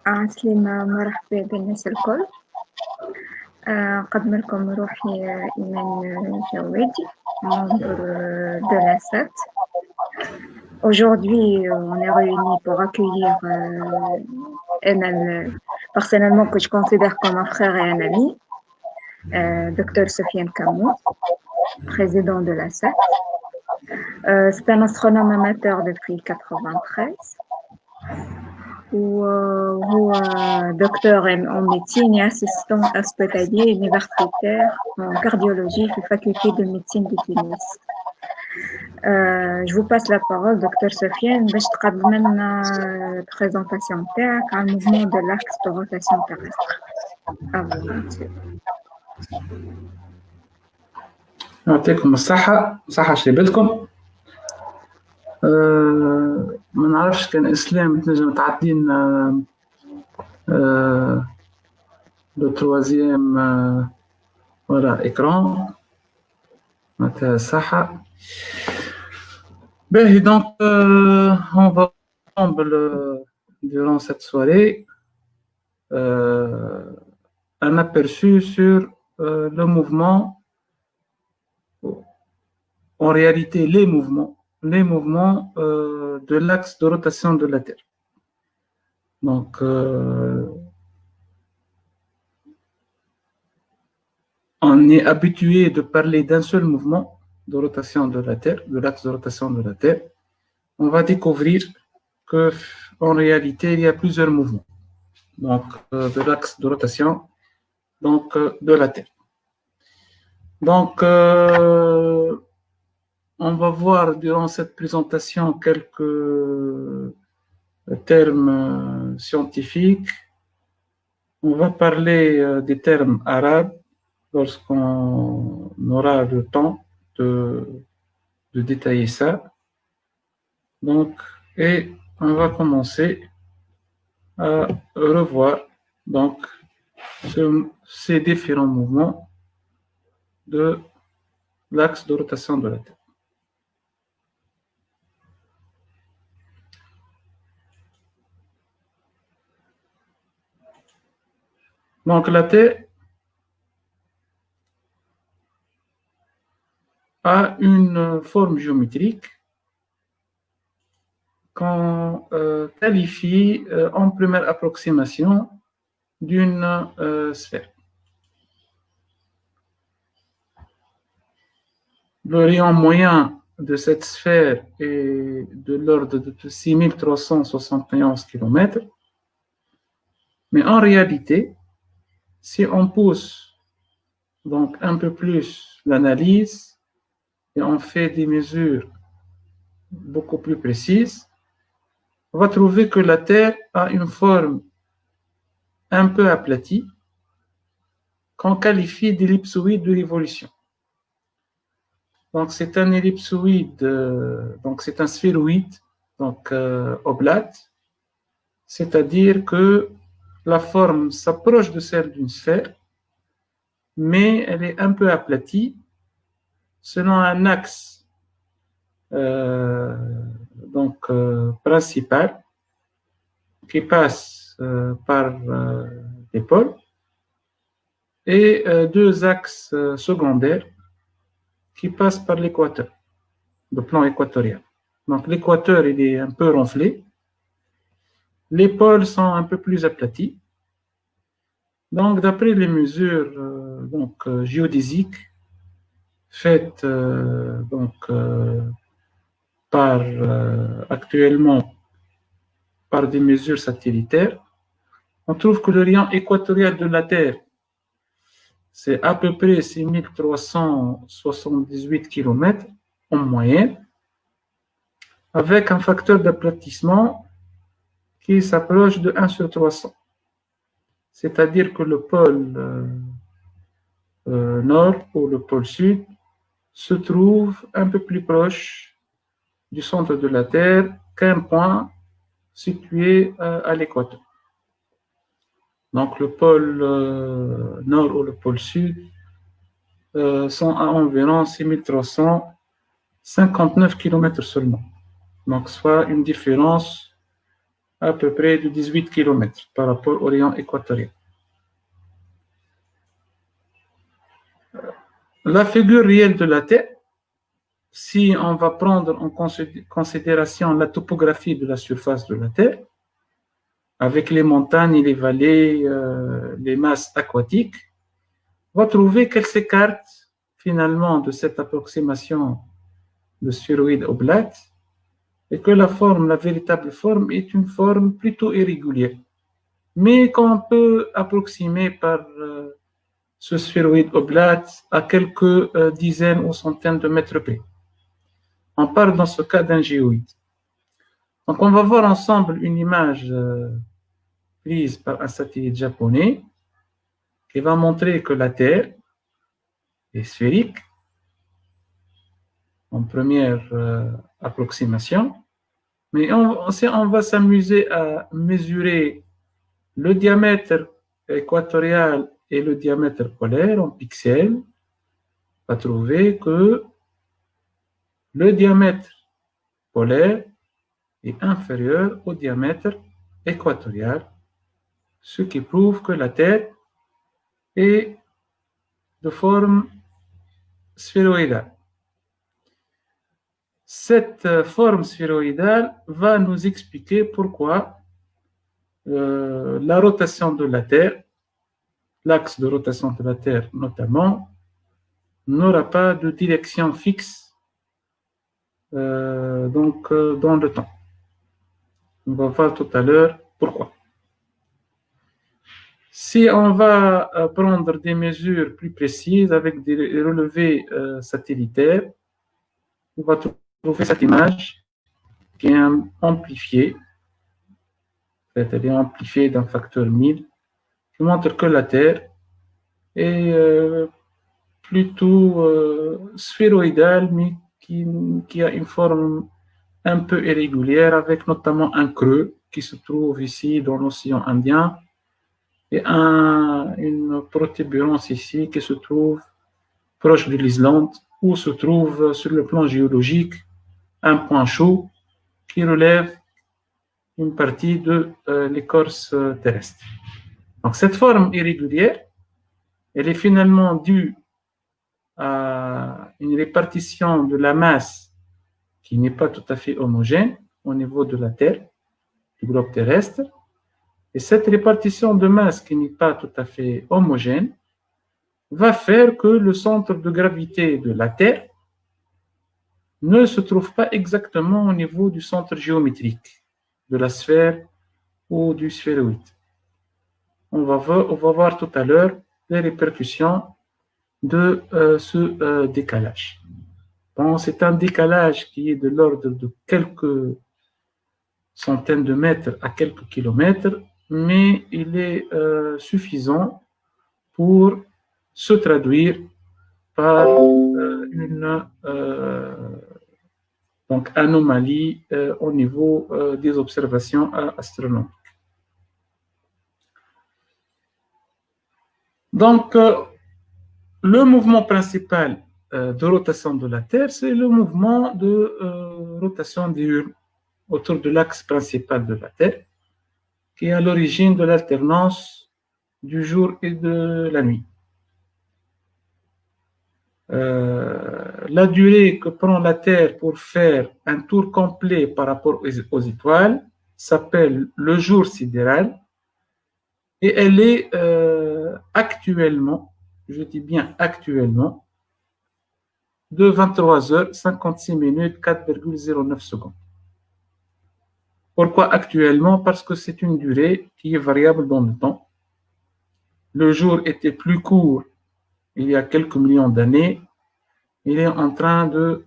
عسلامة مرحبا بالناس الكل. نقدم لكم روحي إيمان جوادي, membre de la SAT. Aujourd'hui, on est réunis pour accueillir personnellement que je considère comme un frère et un ami, Dr Sofiane Kamou, président de la SAT. C'est un astronome amateur depuis 1993. هو دكتور en médecine et assistant hospitalier universitaire en cardiologie في faculté de médecine de Tunis. Je vous passe la parole, docteur Sofiane, باش تقدم لنا présentation تاعك على mouvement de l'axe de rotation terrestre. À vous, monsieur. يعطيكم الصحة شربتكم. ما نعرفش كان إسلام تنجم تعدين لو تروازيام ولا إكران معناتها الصحة. باهي donc on va ensemble durant cette soirée un aperçu sur le mouvement, en réalité les mouvements de l'axe de rotation de la Terre. Donc, on est habitué de parler d'un seul mouvement de rotation de la Terre, de l'axe de rotation de la Terre. On va découvrir que, en réalité, il y a plusieurs mouvements, donc de l'axe de rotation, donc de la Terre. Donc, on va voir durant cette présentation quelques termes scientifiques. On va parler des termes arabes lorsqu'on aura le temps de détailler ça. Donc, et on va commencer à revoir donc ces différents mouvements de l'axe de rotation de la Terre. Donc la Terre a une forme géométrique qu'on qualifie en première approximation d'une sphère. Le rayon moyen de cette sphère est de l'ordre de 6371 km. Mais en réalité, si on pousse donc un peu plus l'analyse et on fait des mesures beaucoup plus précises, on va trouver que la Terre a une forme un peu aplatie qu'on qualifie d'ellipsoïde de révolution. Donc c'est un ellipsoïde, donc c'est un sphéroïde, donc oblate, c'est-à-dire que la forme s'approche de celle d'une sphère, mais elle est un peu aplatie selon un axe principal qui passe par les pôles et deux axes secondaires qui passent par l'équateur, le plan équatorial. Donc l'équateur il est un peu ronflé, les pôles sont un peu plus aplatis. Donc d'après les mesures géodésiques faites actuellement par des mesures satellitaires, on trouve que le rayon équatorial de la Terre, c'est à peu près 6378 km en moyenne, avec un facteur d'aplatissement qui s'approche de 1 sur 300. C'est-à-dire que le pôle nord ou le pôle sud se trouve un peu plus proche du centre de la Terre qu'un point situé à l'équateur. Donc le pôle nord ou le pôle sud sont à environ 6359 km seulement. Donc soit une différence à peu près de 18 km par rapport au rayon équatorial. La figure réelle de la Terre, si on va prendre en considération la topographie de la surface de la Terre, avec les montagnes et les vallées, les masses aquatiques, on va trouver qu'elle s'écarte finalement de cette approximation de sphéroïde oblate et que la véritable forme est une forme plutôt irrégulière, mais qu'on peut approximer par ce sphéroïde oblate à quelques dizaines ou centaines de mètres près. On parle dans ce cas d'un géoïde. Donc on va voir ensemble une image prise par un satellite japonais qui va montrer que la Terre est sphérique en première approximation, mais on va s'amuser à mesurer le diamètre équatorial et le diamètre polaire en pixels, on va trouver que le diamètre polaire est inférieur au diamètre équatorial, ce qui prouve que la Terre est de forme sphéroïdale. Cette forme sphéroïdale va nous expliquer pourquoi la rotation de la Terre, l'axe de rotation de la Terre notamment, n'aura pas de direction fixe dans le temps. On va voir tout à l'heure pourquoi. Si on va prendre des mesures plus précises avec des relevés satellitaires, on va trouver cette image qui est amplifiée. En fait, elle est amplifiée d'un facteur 1000, qui montre que la Terre est plutôt sphéroïdale, mais qui a une forme un peu irrégulière, avec notamment un creux qui se trouve ici dans l'océan Indien, et une protubérance ici qui se trouve proche de l'Islande, où se trouve sur le plan géologique un point chaud qui relève une partie de l'écorce terrestre. Donc cette forme irrégulière, elle est finalement due à une répartition de la masse qui n'est pas tout à fait homogène au niveau de la Terre, du globe terrestre. Et cette répartition de masse qui n'est pas tout à fait homogène va faire que le centre de gravité de la Terre ne se trouve pas exactement au niveau du centre géométrique de la sphère ou du sphéroïde. On va voir tout à l'heure les répercussions de ce décalage. Bon, c'est un décalage qui est de l'ordre de quelques centaines de mètres à quelques kilomètres, mais il est suffisant pour se traduire par une donc anomalie au niveau des observations astronomiques. Donc, le mouvement principal de rotation de la Terre, c'est le mouvement de rotation diurne autour de l'axe principal de la Terre, qui est à l'origine de l'alternance du jour et de la nuit. La durée que prend la Terre pour faire un tour complet par rapport aux étoiles s'appelle le jour sidéral, et elle est actuellement, je dis bien actuellement, de 23h56 4,09 secondes. Pourquoi actuellement? Parce que c'est une durée qui est variable dans le temps. Le jour était plus court il y a quelques millions d'années. Il est en train de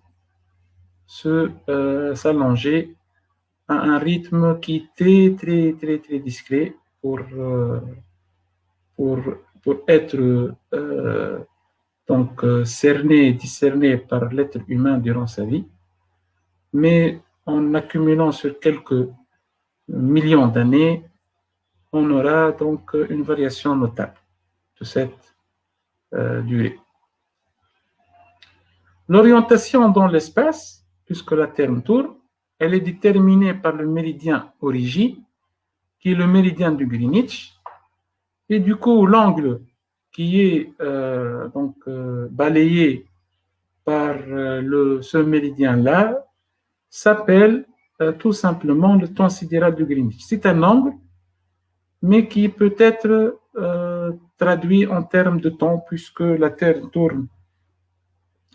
s'allonger à un rythme qui est très discret pour être discerné par l'être humain durant sa vie. Mais en accumulant sur quelques millions d'années, on aura donc une variation notable de cette durée. L'orientation dans l'espace, puisque la Terre tourne, elle est déterminée par le méridien origine, qui est le méridien de Greenwich. Et du coup, l'angle qui est balayé par ce méridien-là s'appelle tout simplement le temps sidéral de Greenwich. C'est un angle, mais qui peut être traduit en termes de temps, puisque la Terre tourne,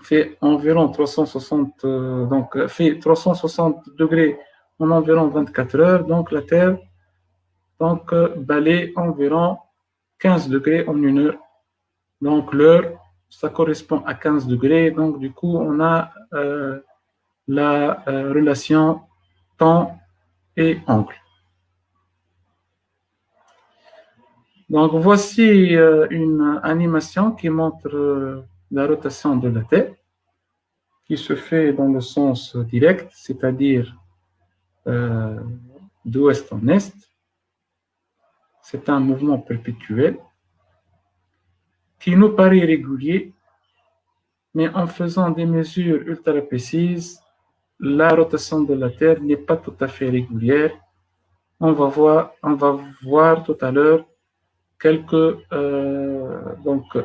fait environ 360, fait 360 degrés en environ 24 heures, donc la Terre balaye environ 15 degrés en une heure. Donc l'heure, ça correspond à 15 degrés, donc du coup on a la relation temps et angle. Donc voici une animation qui montre la rotation de la Terre, qui se fait dans le sens direct, c'est-à-dire d'ouest en est. C'est un mouvement perpétuel qui nous paraît régulier, mais en faisant des mesures ultra précises, la rotation de la Terre n'est pas tout à fait régulière. On va voir tout à l'heure quelques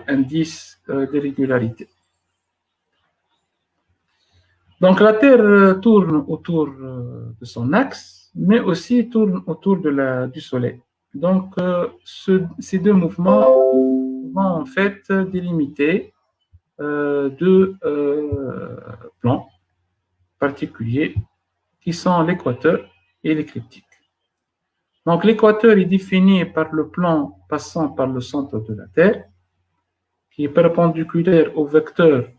indices d'irrégularité. Donc la Terre tourne autour de son axe, mais aussi tourne autour du Soleil. Donc ces deux mouvements vont en fait délimiter deux plans particuliers qui sont l'équateur et l'écliptique. Donc l'équateur est défini par le plan passant par le centre de la Terre, qui est perpendiculaire au vecteur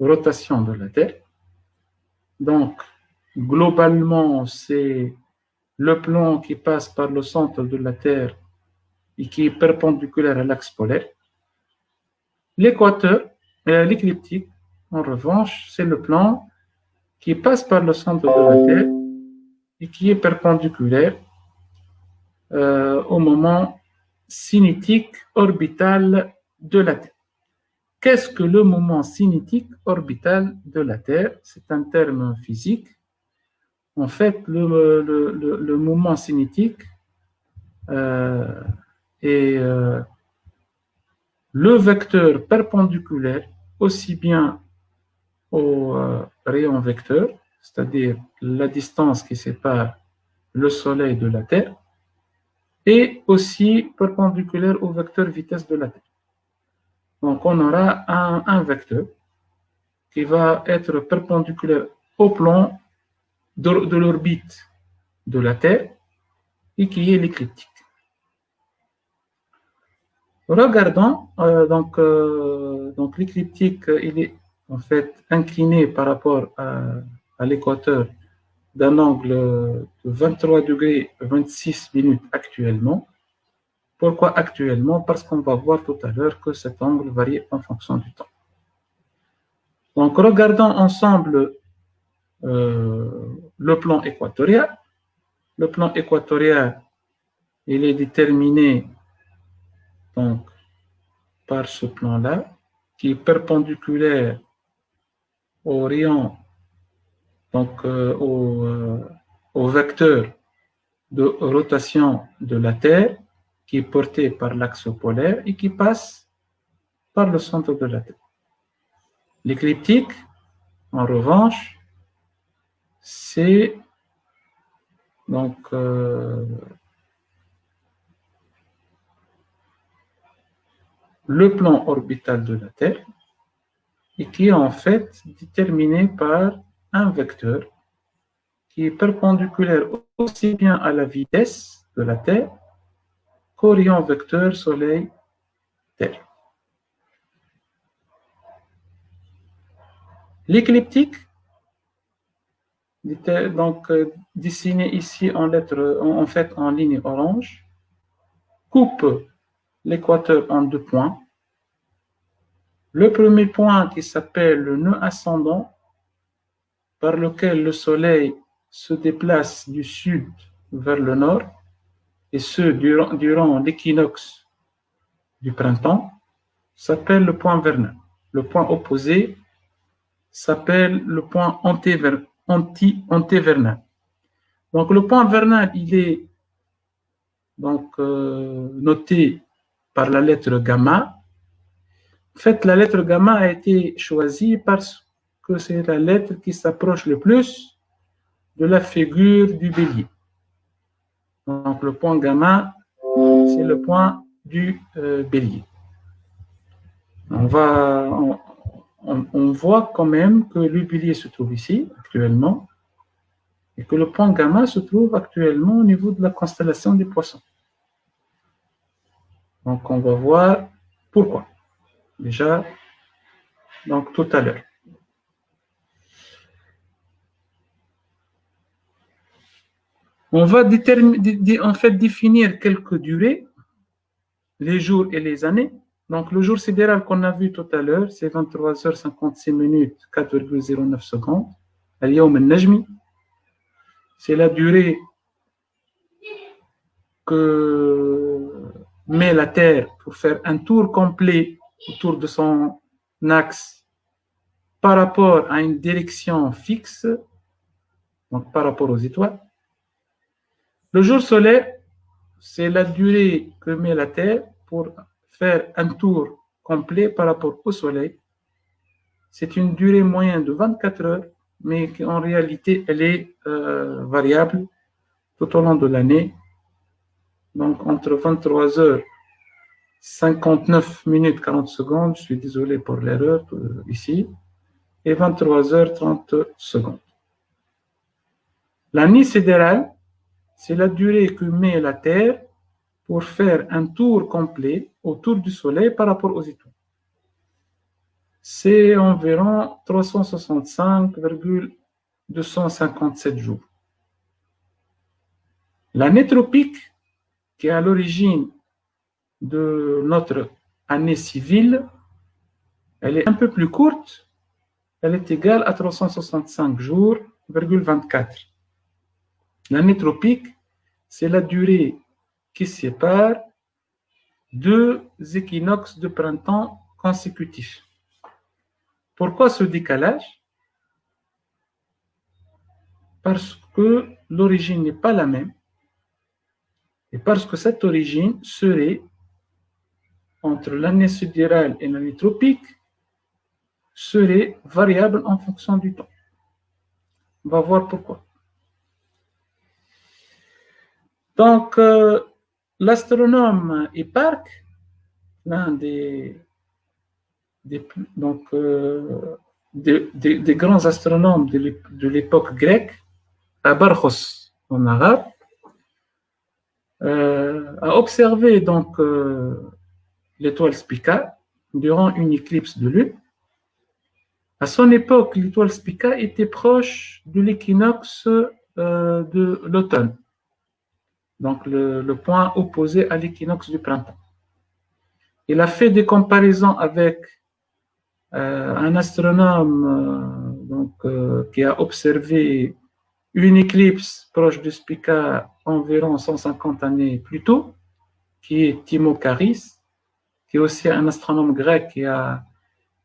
de rotation de la Terre. Donc globalement, c'est le plan qui passe par le centre de la Terre et qui est perpendiculaire à l'axe polaire. L'équateur, l'écliptique, en revanche, c'est le plan qui passe par le centre de la Terre et qui est perpendiculaire au moment cinétique orbital de la Terre. Qu'est-ce que le moment cinétique orbital de la Terre? C'est un terme physique. En fait, le moment cinétique est le vecteur perpendiculaire aussi bien au rayon vecteur, c'est-à-dire la distance qui sépare le Soleil de la Terre, et aussi perpendiculaire au vecteur vitesse de la Terre. Donc on aura un vecteur qui va être perpendiculaire au plan de l'orbite de la Terre et qui est l'écliptique. Regardons, donc l'écliptique, il est en fait incliné par rapport à l'équateur d'un angle de 23 degrés 26 minutes actuellement. Pourquoi actuellement? Parce qu'on va voir tout à l'heure que cet angle varie en fonction du temps. Donc regardons ensemble le plan équatorial. Le plan équatorial, il est déterminé donc par ce plan-là, qui est perpendiculaire au rayon, donc au vecteur de rotation de la Terre, qui est porté par l'axe polaire et qui passe par le centre de la Terre. L'écliptique, en revanche, c'est donc le plan orbital de la Terre et qui est en fait déterminé par un vecteur qui est perpendiculaire aussi bien à la vitesse de la Terre qu'au rayon vecteur Soleil-Terre. L'écliptique, donc dessiné ici en fait en ligne orange, coupe l'équateur en deux points. Le premier point qui s'appelle le nœud ascendant, par lequel le Soleil se déplace du sud vers le nord, et ce durant l'équinoxe du printemps, s'appelle le point vernal. Le point opposé s'appelle le point antévernal. Donc le point vernal, il est donc notée par la lettre gamma. En fait, la lettre gamma a été choisie parce que c'est la lettre qui s'approche le plus de la figure du bélier. Donc, le point gamma, c'est le point du bélier. On voit quand même que le bélier se trouve ici, actuellement, et que le point gamma se trouve actuellement au niveau de la constellation des poissons. Donc, on va voir pourquoi. Déjà, donc tout à l'heure. On va en fait définir quelques durées, les jours et les années. Donc, le jour sidéral qu'on a vu tout à l'heure, c'est 23h56 4,09 secondes. Al-Yawm al-Najmi, c'est la durée que met la Terre pour faire un tour complet autour de son axe par rapport à une direction fixe, donc par rapport aux étoiles. Le jour solaire, c'est la durée que met la Terre pour faire un tour complet par rapport au Soleil. C'est une durée moyenne de 24 heures, mais en réalité, elle est variable tout au long de l'année. Donc, entre 23h59 40 secondes, je suis désolé pour l'erreur ici, et 23h30 secondes. L'année sidérale, c'est la durée que met la Terre pour faire un tour complet autour du Soleil par rapport aux étoiles. C'est environ 365,257 jours. L'année tropique, qui est à l'origine de notre année civile, elle est un peu plus courte. Elle est égale à 365 jours,24. L'année tropique, c'est la durée qui sépare deux équinoxes de printemps consécutifs. Pourquoi ce décalage? Parce que l'origine n'est pas la même et parce que cette origine serait entre l'année sidérale et l'année tropique serait variable en fonction du temps. On va voir pourquoi. Donc, l'astronome Hipparque, l'un des grands astronomes de l'époque grecque, Abarchos en arabe, a observé donc l'étoile Spica durant une éclipse de lune. À son époque, l'étoile Spica était proche de l'équinoxe de l'automne, donc le point opposé à l'équinoxe du printemps. Il a fait des comparaisons avec un astronome qui a observé une éclipse proche de Spica environ 150 années plus tôt, qui est Timocharis, qui est aussi un astronome grec qui a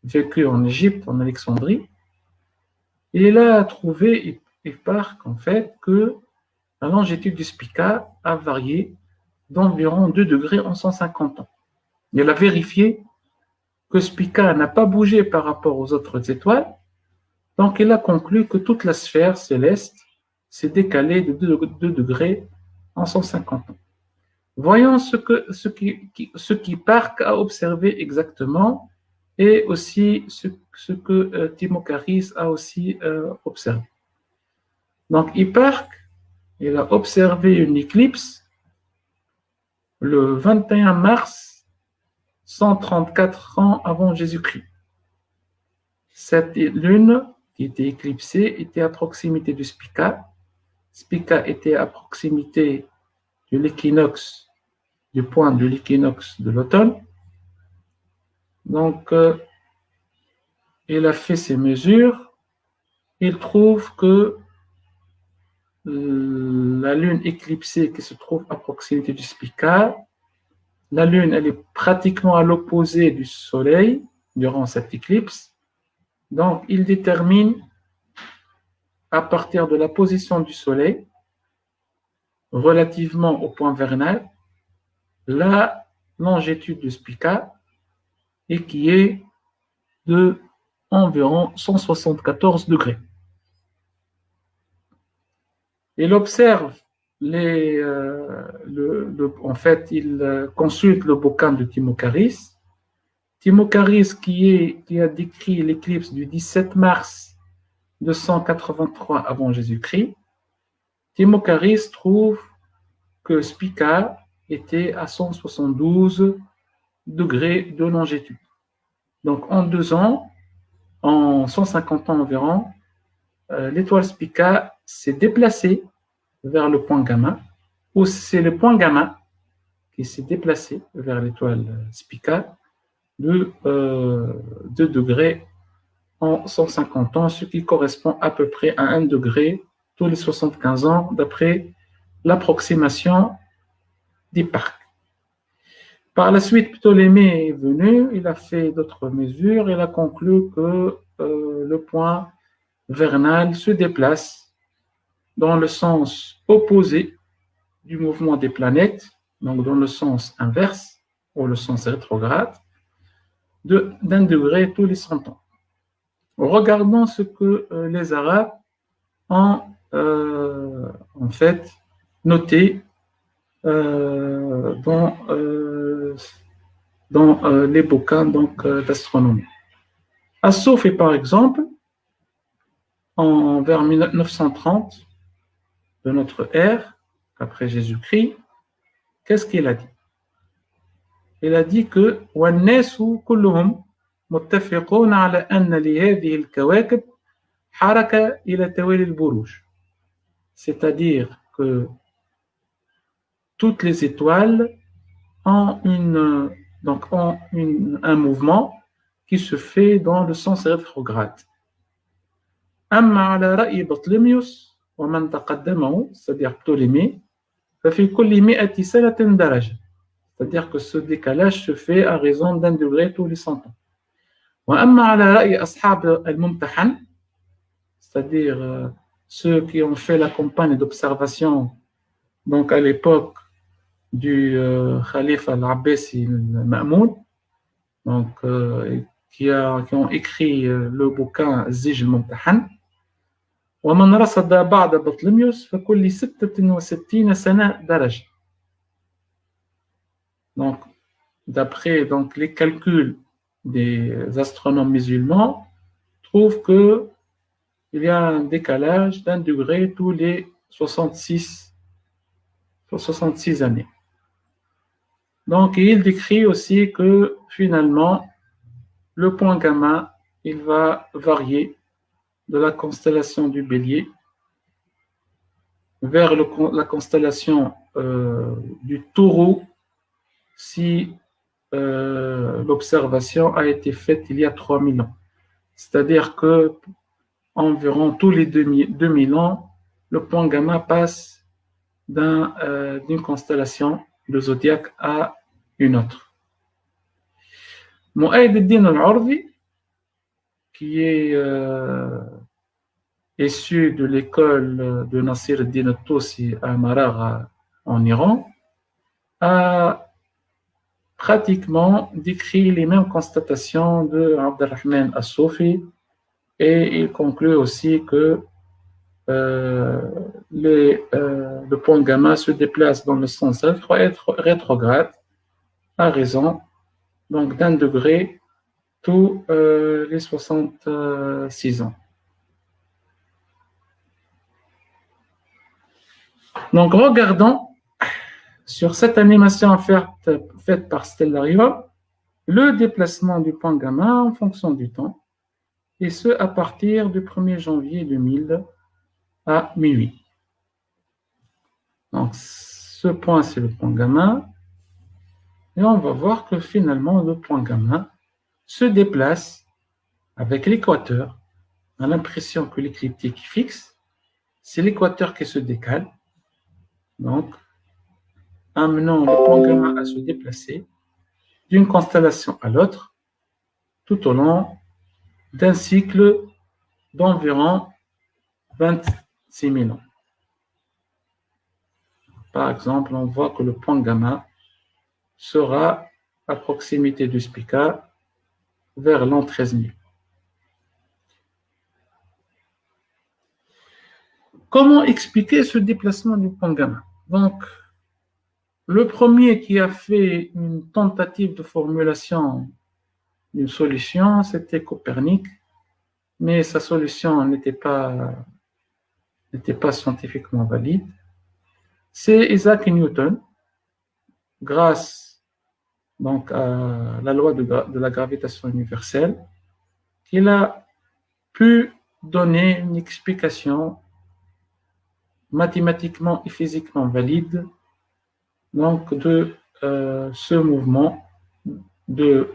vécu en Égypte, en Alexandrie. Et il a trouvé, Hipparque, en fait, que la longitude du Spica a varié d'environ 2 degrés en 150 ans. Il a vérifié que Spica n'a pas bougé par rapport aux autres étoiles, donc il a conclu que toute la sphère céleste s'est décalée de 2 degrés en 150 ans. Voyons ce qu'Hipparque a observé exactement et aussi ce que Timocharis a aussi observé. Donc Hipparque, il a observé une éclipse le 21 mars 134 ans avant Jésus-Christ. Cette lune qui était éclipsée était à proximité du Spica. Spica était à proximité de l'équinoxe, du point de l'équinoxe de l'automne. Donc, il a fait ses mesures. Il trouve que la lune éclipsée qui se trouve à proximité du Spica, la lune, elle est pratiquement à l'opposé du soleil durant cette éclipse. Donc, il détermine à partir de la position du soleil relativement au point vernal la longitude de Spica et qui est de environ 174 degrés. Il observe en fait, il consulte le bouquin de Timocharis. Timocharis qui a décrit l'éclipse du 17 mars 283 avant Jésus-Christ. Timocharis trouve que Spica était à 172 degrés de longitude. Donc en 2 ans, en 150 ans environ, l'étoile Spica s'est déplacée vers le point gamma, ou c'est le point gamma qui s'est déplacé vers l'étoile Spica de 2 degrés en 150 ans, ce qui correspond à peu près à 1 degré tous les 75 ans d'après l'approximation d'Hipparque. Par la suite, Ptolémée est venu, il a fait d'autres mesures, il a conclu que le point vernal se déplace dans le sens opposé du mouvement des planètes, donc dans le sens inverse, ou le sens rétrograde, d'1 degré tous les 100 ans. Regardons ce que les Arabes ont en fait noté dans les bouquins d'astronomie. As-Soufi, par exemple, vers 930 de notre ère, après Jésus-Christ, qu'est-ce qu'il a dit? Il a dit que وَالنَّاسُ كُلُّهُمْ مُتَّفِقُونَ عَلَى أَنَّ لِهَذِهِ الْكَوَاكِبِ حَرَكَةً إلى توالي البروج. C'est-à-dire que toutes les étoiles ont un mouvement qui se fait dans le sens rétrograde. أما على رأي بطليميوس ومن تقدمه, c'est-à-dire Ptolémée, ففي كل 100 سنة درجة, c'est-à-dire que ce décalage se fait à raison d'1 degré tous les 100 ans. وأما على رأي أصحاب الممتحن, c'est-à-dire ceux qui ont fait la campagne d'observation donc à l'époque du Khalife al-Abbasi al-Ma'moun, donc qui ont écrit le bouquin Zij al-Mumtahan. ومن رصد بعد بطليميوس فكل 66 سنة درجة. Donc d'après les calculs des astronomes musulmans, trouvent que il y a un décalage d'1 degré tous les 66 années. Donc, il décrit aussi que finalement, le point gamma, il va varier de la constellation du Bélier vers la constellation du Taureau si l'observation a été faite il y a 3000 ans. C'est-à-dire que environ tous les 2000 ans, le point gamma passe d'une constellation de zodiaque à une autre. Mu'ayd al-Din al-Urdi, qui est issu de l'école de Nasir al-Din al-Tusi à Maragha en Iran, a pratiquement décrit les mêmes constatations de Abd-Rahman al-Soufi, et il conclut aussi que le point gamma se déplace dans le sens rétrograde à raison donc d'1 degré tous les 66 ans. Donc regardons sur cette animation faite par Stellarium le déplacement du point gamma en fonction du temps, et ce à partir du 1er janvier 2000 à minuit. Donc ce point, c'est le point gamma, et on va voir que finalement le point gamma se déplace avec l'équateur. On a l'impression que l'écliptique est fixe, c'est l'équateur qui se décale, donc amenant le point gamma à se déplacer d'une constellation à l'autre tout au long d'un cycle d'environ 26 000 ans. Par exemple, on voit que le point gamma sera à proximité du Spica vers l'an 13 000. Comment expliquer ce déplacement du point gamma? Donc, le premier qui a fait une tentative de formulation d'une solution, c'était Copernic, mais sa solution n'était pas scientifiquement valide. C'est Isaac Newton, grâce donc à la loi de la gravitation universelle, qu'il a pu donner une explication mathématiquement et physiquement valide donc de ce mouvement du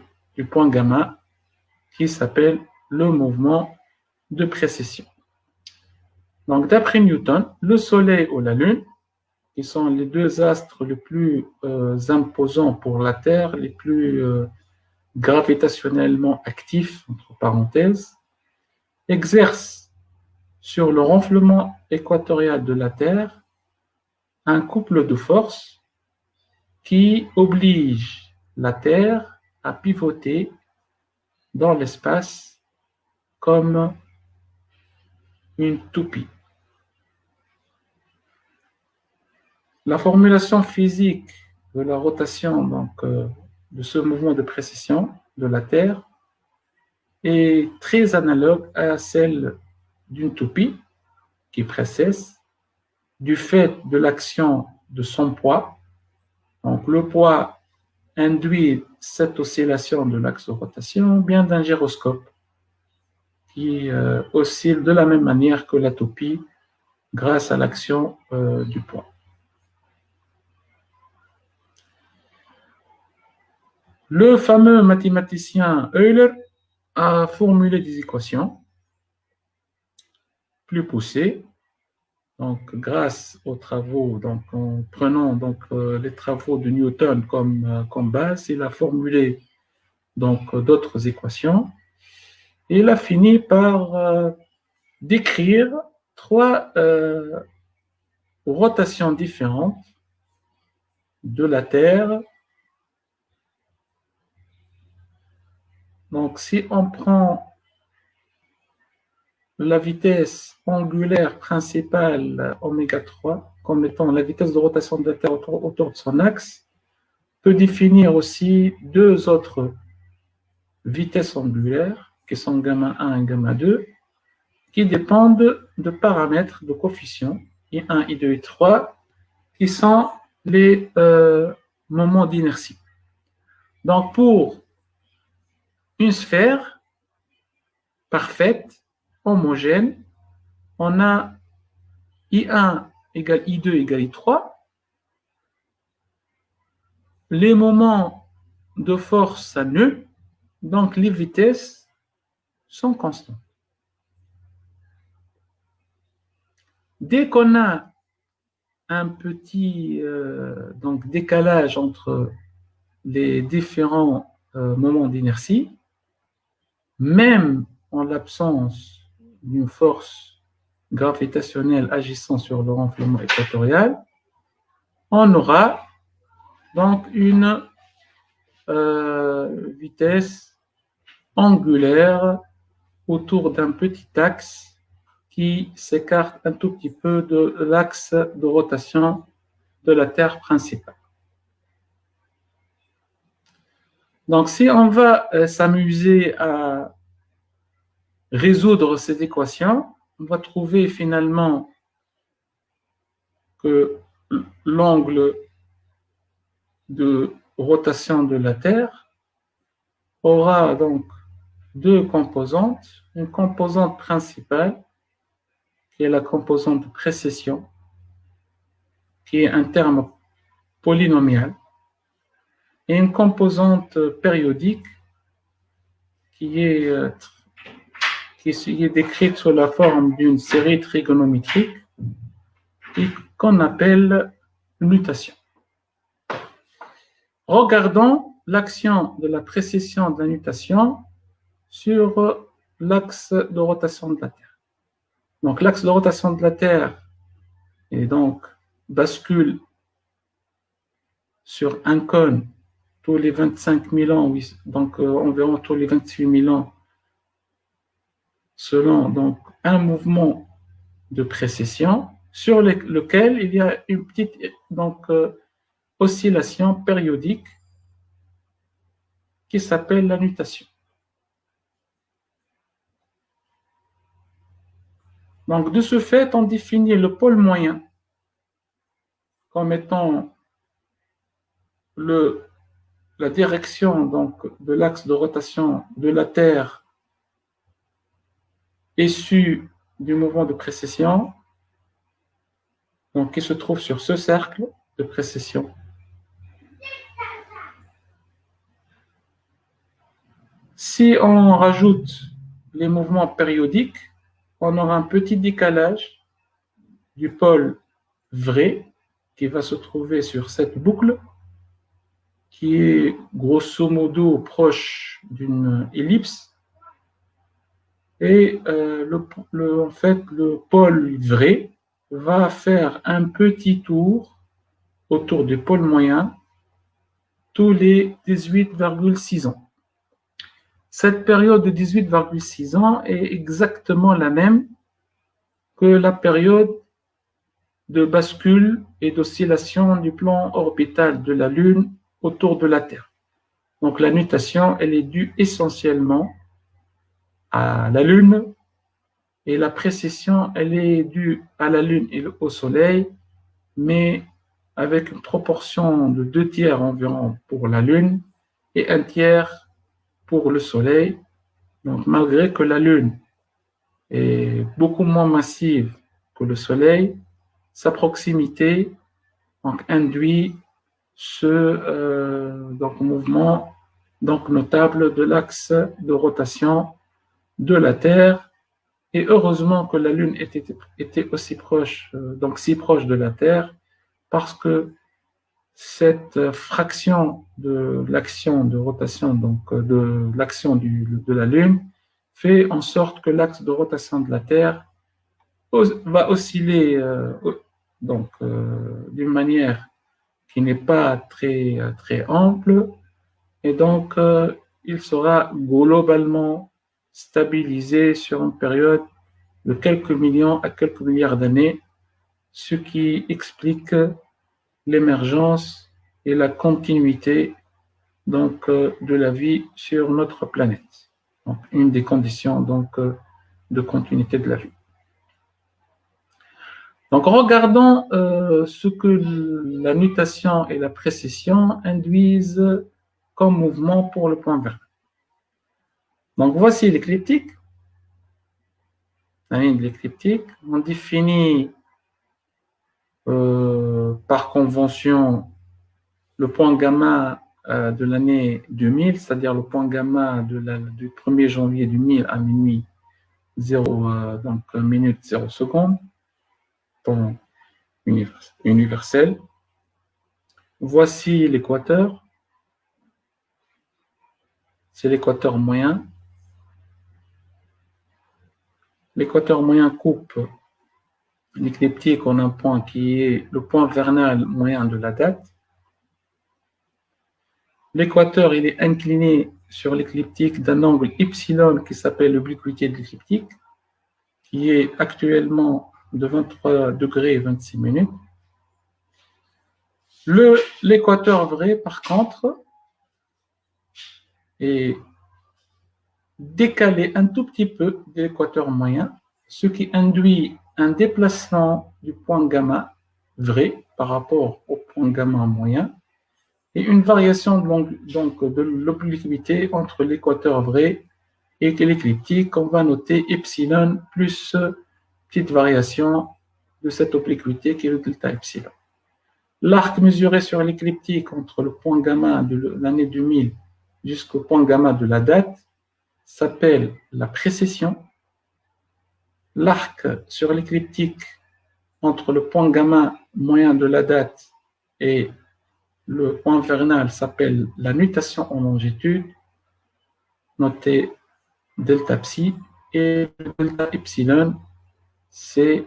point gamma qui s'appelle le mouvement de précession. Donc d'après Newton, le Soleil ou la Lune, qui sont les deux astres les plus imposants pour la Terre, les plus gravitationnellement actifs, entre parenthèses, exercent sur le renflement équatorial de la Terre un couple de forces qui oblige la Terre à pivoter dans l'espace comme une toupie. La formulation physique de la rotation donc, de ce mouvement de précession de la Terre est très analogue à celle d'une toupie qui précesse du fait de l'action de son poids. Donc le poids induit cette oscillation de l'axe de rotation, bien d'un gyroscope qui oscille de la même manière que la toupie grâce à l'action du poids. Le fameux mathématicien Euler a formulé des équations plus poussées, donc grâce aux travaux, donc en prenant donc les travaux de Newton comme base, il a formulé donc d'autres équations. Et il a fini par décrire trois rotations différentes de la Terre. Donc, si on prend la vitesse angulaire principale oméga 3 comme étant la vitesse de rotation de la Terre autour de son axe, on peut définir aussi deux autres vitesses angulaires qui sont gamma 1 et gamma 2 qui dépendent de paramètres de coefficients I1, I2, I3 qui sont les moments d'inertie. Donc, pour une sphère parfaite, homogène, on a I1 égale I2 égale I3. Les moments de force à nœud, donc les vitesses, sont constantes. Dès qu'on a un petit donc décalage entre les différents moments d'inertie, même en l'absence d'une force gravitationnelle agissant sur le renflement équatorial, on aura donc une vitesse angulaire autour d'un petit axe qui s'écarte un tout petit peu de l'axe de rotation de la Terre principale. Donc, si on va s'amuser à résoudre ces équations, on va trouver finalement que l'angle de rotation de la Terre aura donc deux composantes. Une composante principale, qui est la composante de précession, qui est un terme polynomial, et une composante périodique qui est décrite sous la forme d'une série trigonométrique et qu'on appelle nutation. Regardons l'action de la précession de la nutation sur l'axe de rotation de la Terre. Donc l'axe de rotation de la Terre et donc bascule sur un cône tous les 25 000 ans, oui, donc environ tous les 28 000 ans, selon donc, un mouvement de précession sur lequel il y a une petite donc, oscillation périodique qui s'appelle la nutation. Donc, de ce fait, on définit le pôle moyen comme étant la direction donc, de l'axe de rotation de la Terre issue du mouvement de précession, donc qui se trouve sur ce cercle de précession. Si on rajoute les mouvements périodiques, on aura un petit décalage du pôle vrai qui va se trouver sur cette boucle qui est grosso modo proche d'une ellipse. Et en fait, le pôle vrai va faire un petit tour autour du pôle moyen tous les 18,6 ans. Cette période de 18,6 ans est exactement la même que la période de bascule et d'oscillation du plan orbital de la Lune autour de la Terre. Donc la nutation, elle est due essentiellement à la Lune et la précession, elle est due à la Lune et au Soleil, mais avec une proportion de 2/3 environ pour la Lune et 1/3 pour le Soleil. Donc malgré que la Lune est beaucoup moins massive que le Soleil, sa proximité donc, induit ce donc, mouvement donc, notable de l'axe de rotation de la Terre. Et heureusement que la Lune était aussi proche, donc si proche de la Terre, parce que cette fraction de l'action de rotation, donc de l'action de la Lune, fait en sorte que l'axe de rotation de la Terre va osciller d'une manière qui n'est pas très ample, et donc il sera globalement stabilisé sur une période de quelques millions à quelques milliards d'années, ce qui explique l'émergence et la continuité donc, de la vie sur notre planète. Donc, une des conditions donc, de continuité de la vie. Donc, regardons ce que la nutation et la précession induisent comme mouvement pour le point vert. Donc, voici l'écliptique. La ligne de l'écliptique, on définit par convention le point gamma de l'année 2000, c'est-à-dire le point gamma du 1er janvier 2000 à minuit 0, donc minute 0 seconde, temps universel. Voici l'équateur. C'est l'équateur moyen. L'équateur moyen coupe l'écliptique en un point qui est le point vernal moyen de la date. L'équateur, il est incliné sur l'écliptique d'un angle epsilon qui s'appelle l'obliquité de l'écliptique, qui est actuellement de 23 degrés et 26 minutes. L'équateur vrai, par contre, est décalé un tout petit peu de l'équateur moyen, ce qui induit un déplacement du point gamma vrai par rapport au point gamma moyen et une variation donc, de l'obliquité entre l'équateur vrai et l'écliptique. On va noter epsilon plus petite variation de cette obliquité qui est le delta epsilon. L'arc mesuré sur l'écliptique entre le point gamma de l'année 2000 jusqu'au point gamma de la date s'appelle la précession. L'arc sur l'écliptique entre le point gamma moyen de la date et le point vernal s'appelle la nutation en longitude, notée delta psi, et le delta epsilon, c'est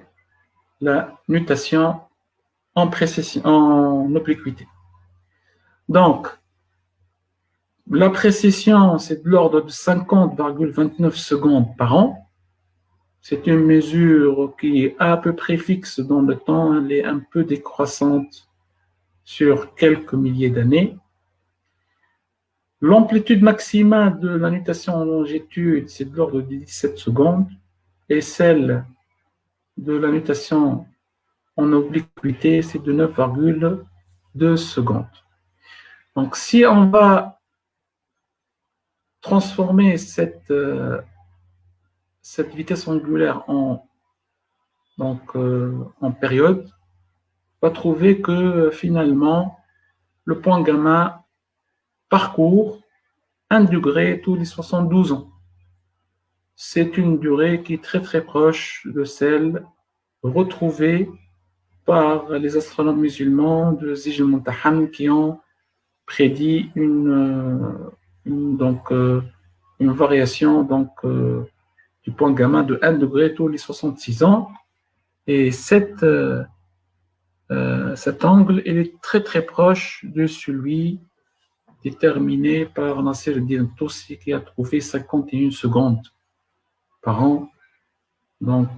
la nutation en précession, en obliquité. Donc, La précision, c'est de l'ordre de 50,29 secondes par an. C'est une mesure qui est à peu près fixe dans le temps, elle est un peu décroissante sur quelques milliers d'années. L'amplitude maximale de la nutation en longitude, c'est de l'ordre de 17 secondes, et celle de la nutation en obliquité, c'est de 9,2 secondes. Donc, si on va transformer cette vitesse angulaire en période, on va trouver que finalement, le point gamma parcourt 1 degré tous les 72 ans. C'est une durée qui est très très proche de celle retrouvée par les astronomes musulmans de Zij al-Muntahan qui ont prédit une variation du point gamma de 1 degré tous les 66 ans. Et cet angle il est très très proche de celui déterminé par Nasser al-Din Tusi qui a trouvé 51 secondes par an, donc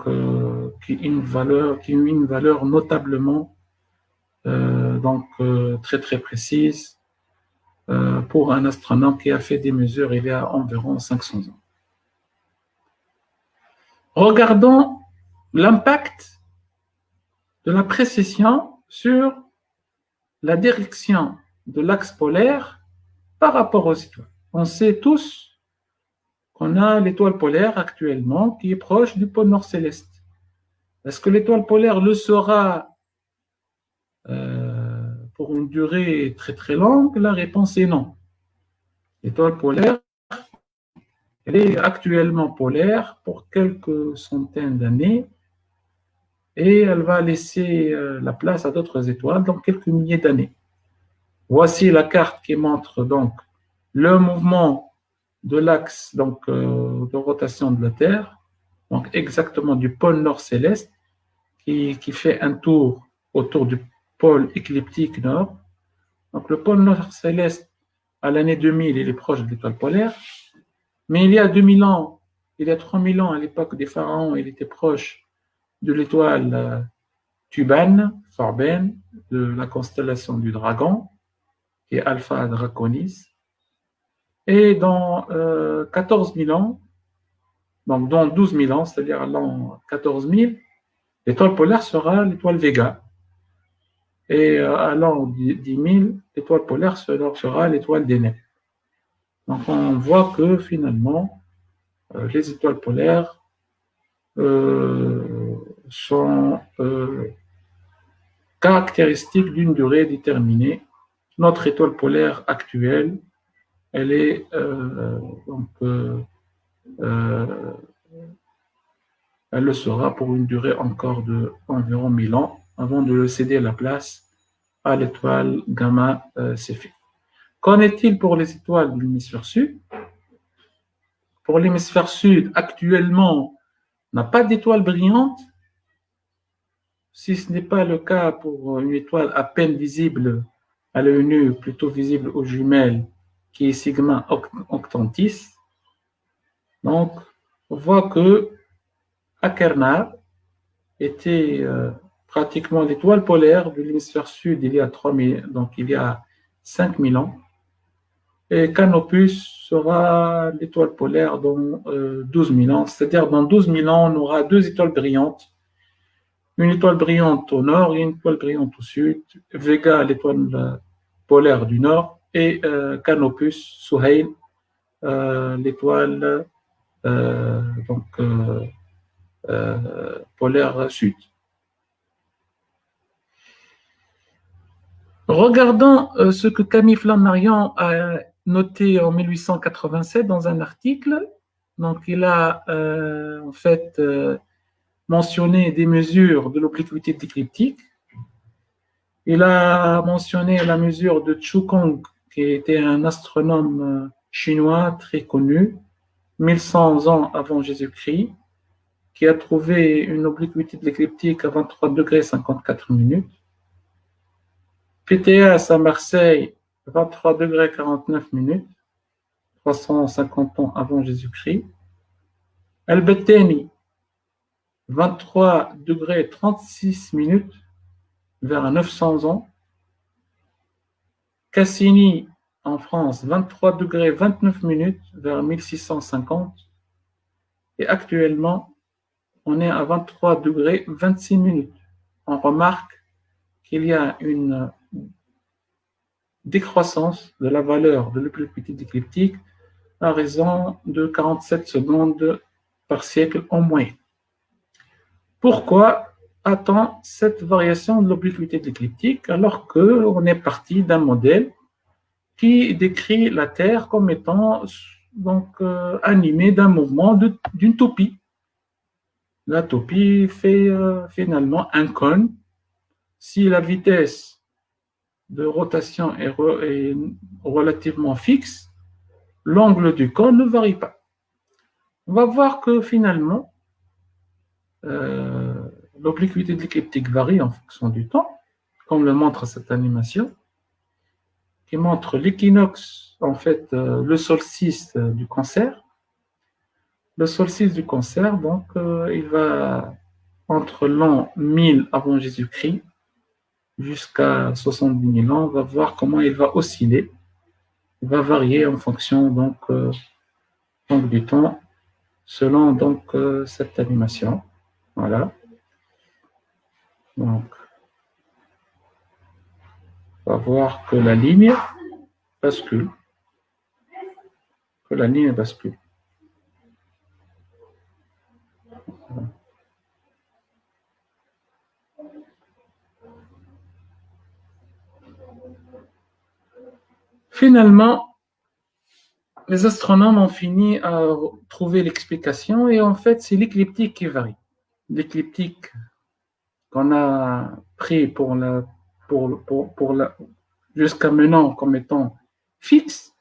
qui est une valeur notablement très très précise pour un astronome qui a fait des mesures il y a environ 500 ans. Regardons l'impact de la précision sur la direction de l'axe polaire par rapport aux étoiles. On sait tous qu'on a l'étoile polaire actuellement qui est proche du pôle nord céleste. Est-ce que l'étoile polaire le sera pour une durée très très longue? La réponse est non. L'étoile polaire, elle est actuellement polaire pour quelques centaines d'années et elle va laisser la place à d'autres étoiles dans quelques milliers d'années. Voici la carte qui montre donc le mouvement de l'axe de rotation de la Terre, donc exactement du pôle nord céleste qui fait un tour autour du pôle écliptique nord. Donc le pôle nord céleste à l'année 2000 il est proche de l'étoile polaire, mais il y a 2000 ans, il y a 3000 ans à l'époque des pharaons, il était proche de l'étoile Thuban, Thorben, de la constellation du Dragon, qui est Alpha Draconis. Et dans 14 000 ans, donc dans 12 000 ans, c'est-à-dire à l'an 14 000, l'étoile polaire sera l'étoile Vega. Et à l'an 10 000, l'étoile polaire sera l'étoile Deneb. Donc on voit que finalement, les étoiles polaires sont caractéristiques d'une durée déterminée. Notre étoile polaire actuelle, elle est elle le sera pour une durée encore de environ 1000 ans avant de le céder la place à l'étoile Gamma Cephei. Qu'en est-il pour les étoiles de l'hémisphère sud? Pour l'hémisphère sud, actuellement, on n'a pas d'étoile brillante. Si ce n'est pas le cas pour une étoile à peine visible à l'œil nu, plutôt visible aux jumelles, qui est Sigma Octantis. Donc, on voit que Achernar était pratiquement l'étoile polaire de l'hémisphère sud il y a 5000 ans. Et Canopus sera l'étoile polaire dans 12 000 ans. C'est-à-dire dans 12 000 ans, on aura deux étoiles brillantes. Une étoile brillante au nord et une étoile brillante au sud. Vega, l'étoile polaire du nord, et Canopus, Suhail, l'étoile polaire sud. Regardons ce que Camille Flammarion a noté en 1887 dans un article. Donc, il a mentionné des mesures de l'obliquité de l'écliptique. Il a mentionné la mesure de Chu Kong, qui était un astronome chinois très connu, 1100 ans avant Jésus-Christ, qui a trouvé une obliquité de l'écliptique à 23 degrés 54 minutes. PTS à Marseille, 23 degrés 49 minutes. 350 ans avant Jésus-Christ. Al-Battani, 23 degrés 36 minutes vers 900 ans. Cassini, en France, 23 degrés 29 minutes vers 1650. Et actuellement, on est à 23 degrés 26 minutes. On remarque qu'il y a une décroissance de la valeur de l'obliquité écliptique à raison de 47 secondes par siècle en moyenne. Pourquoi a-t-on cette variation de l'obliquité écliptique alors qu'on est parti d'un modèle qui décrit la Terre comme étant animée d'un mouvement d'une topie? La topie fait finalement un cône. Si la vitesse de rotation est relativement fixe, l'angle du cône ne varie pas. On va voir que finalement, l'obliquité de l'écliptique varie en fonction du temps, comme le montre cette animation, qui montre l'équinoxe, en fait, le solstice du Cancer. Le solstice du Cancer, donc, il va entre l'an 1000 avant Jésus-Christ jusqu'à 70 000 ans. On va voir comment il va osciller. Il va varier en fonction donc du temps, selon donc cette animation. Voilà. Donc, on va voir que la ligne bascule. Voilà. Finalement, les astronomes ont fini à trouver l'explication et en fait, c'est l'écliptique qui varie. L'écliptique qu'on a pris jusqu'à maintenant comme étant fixe,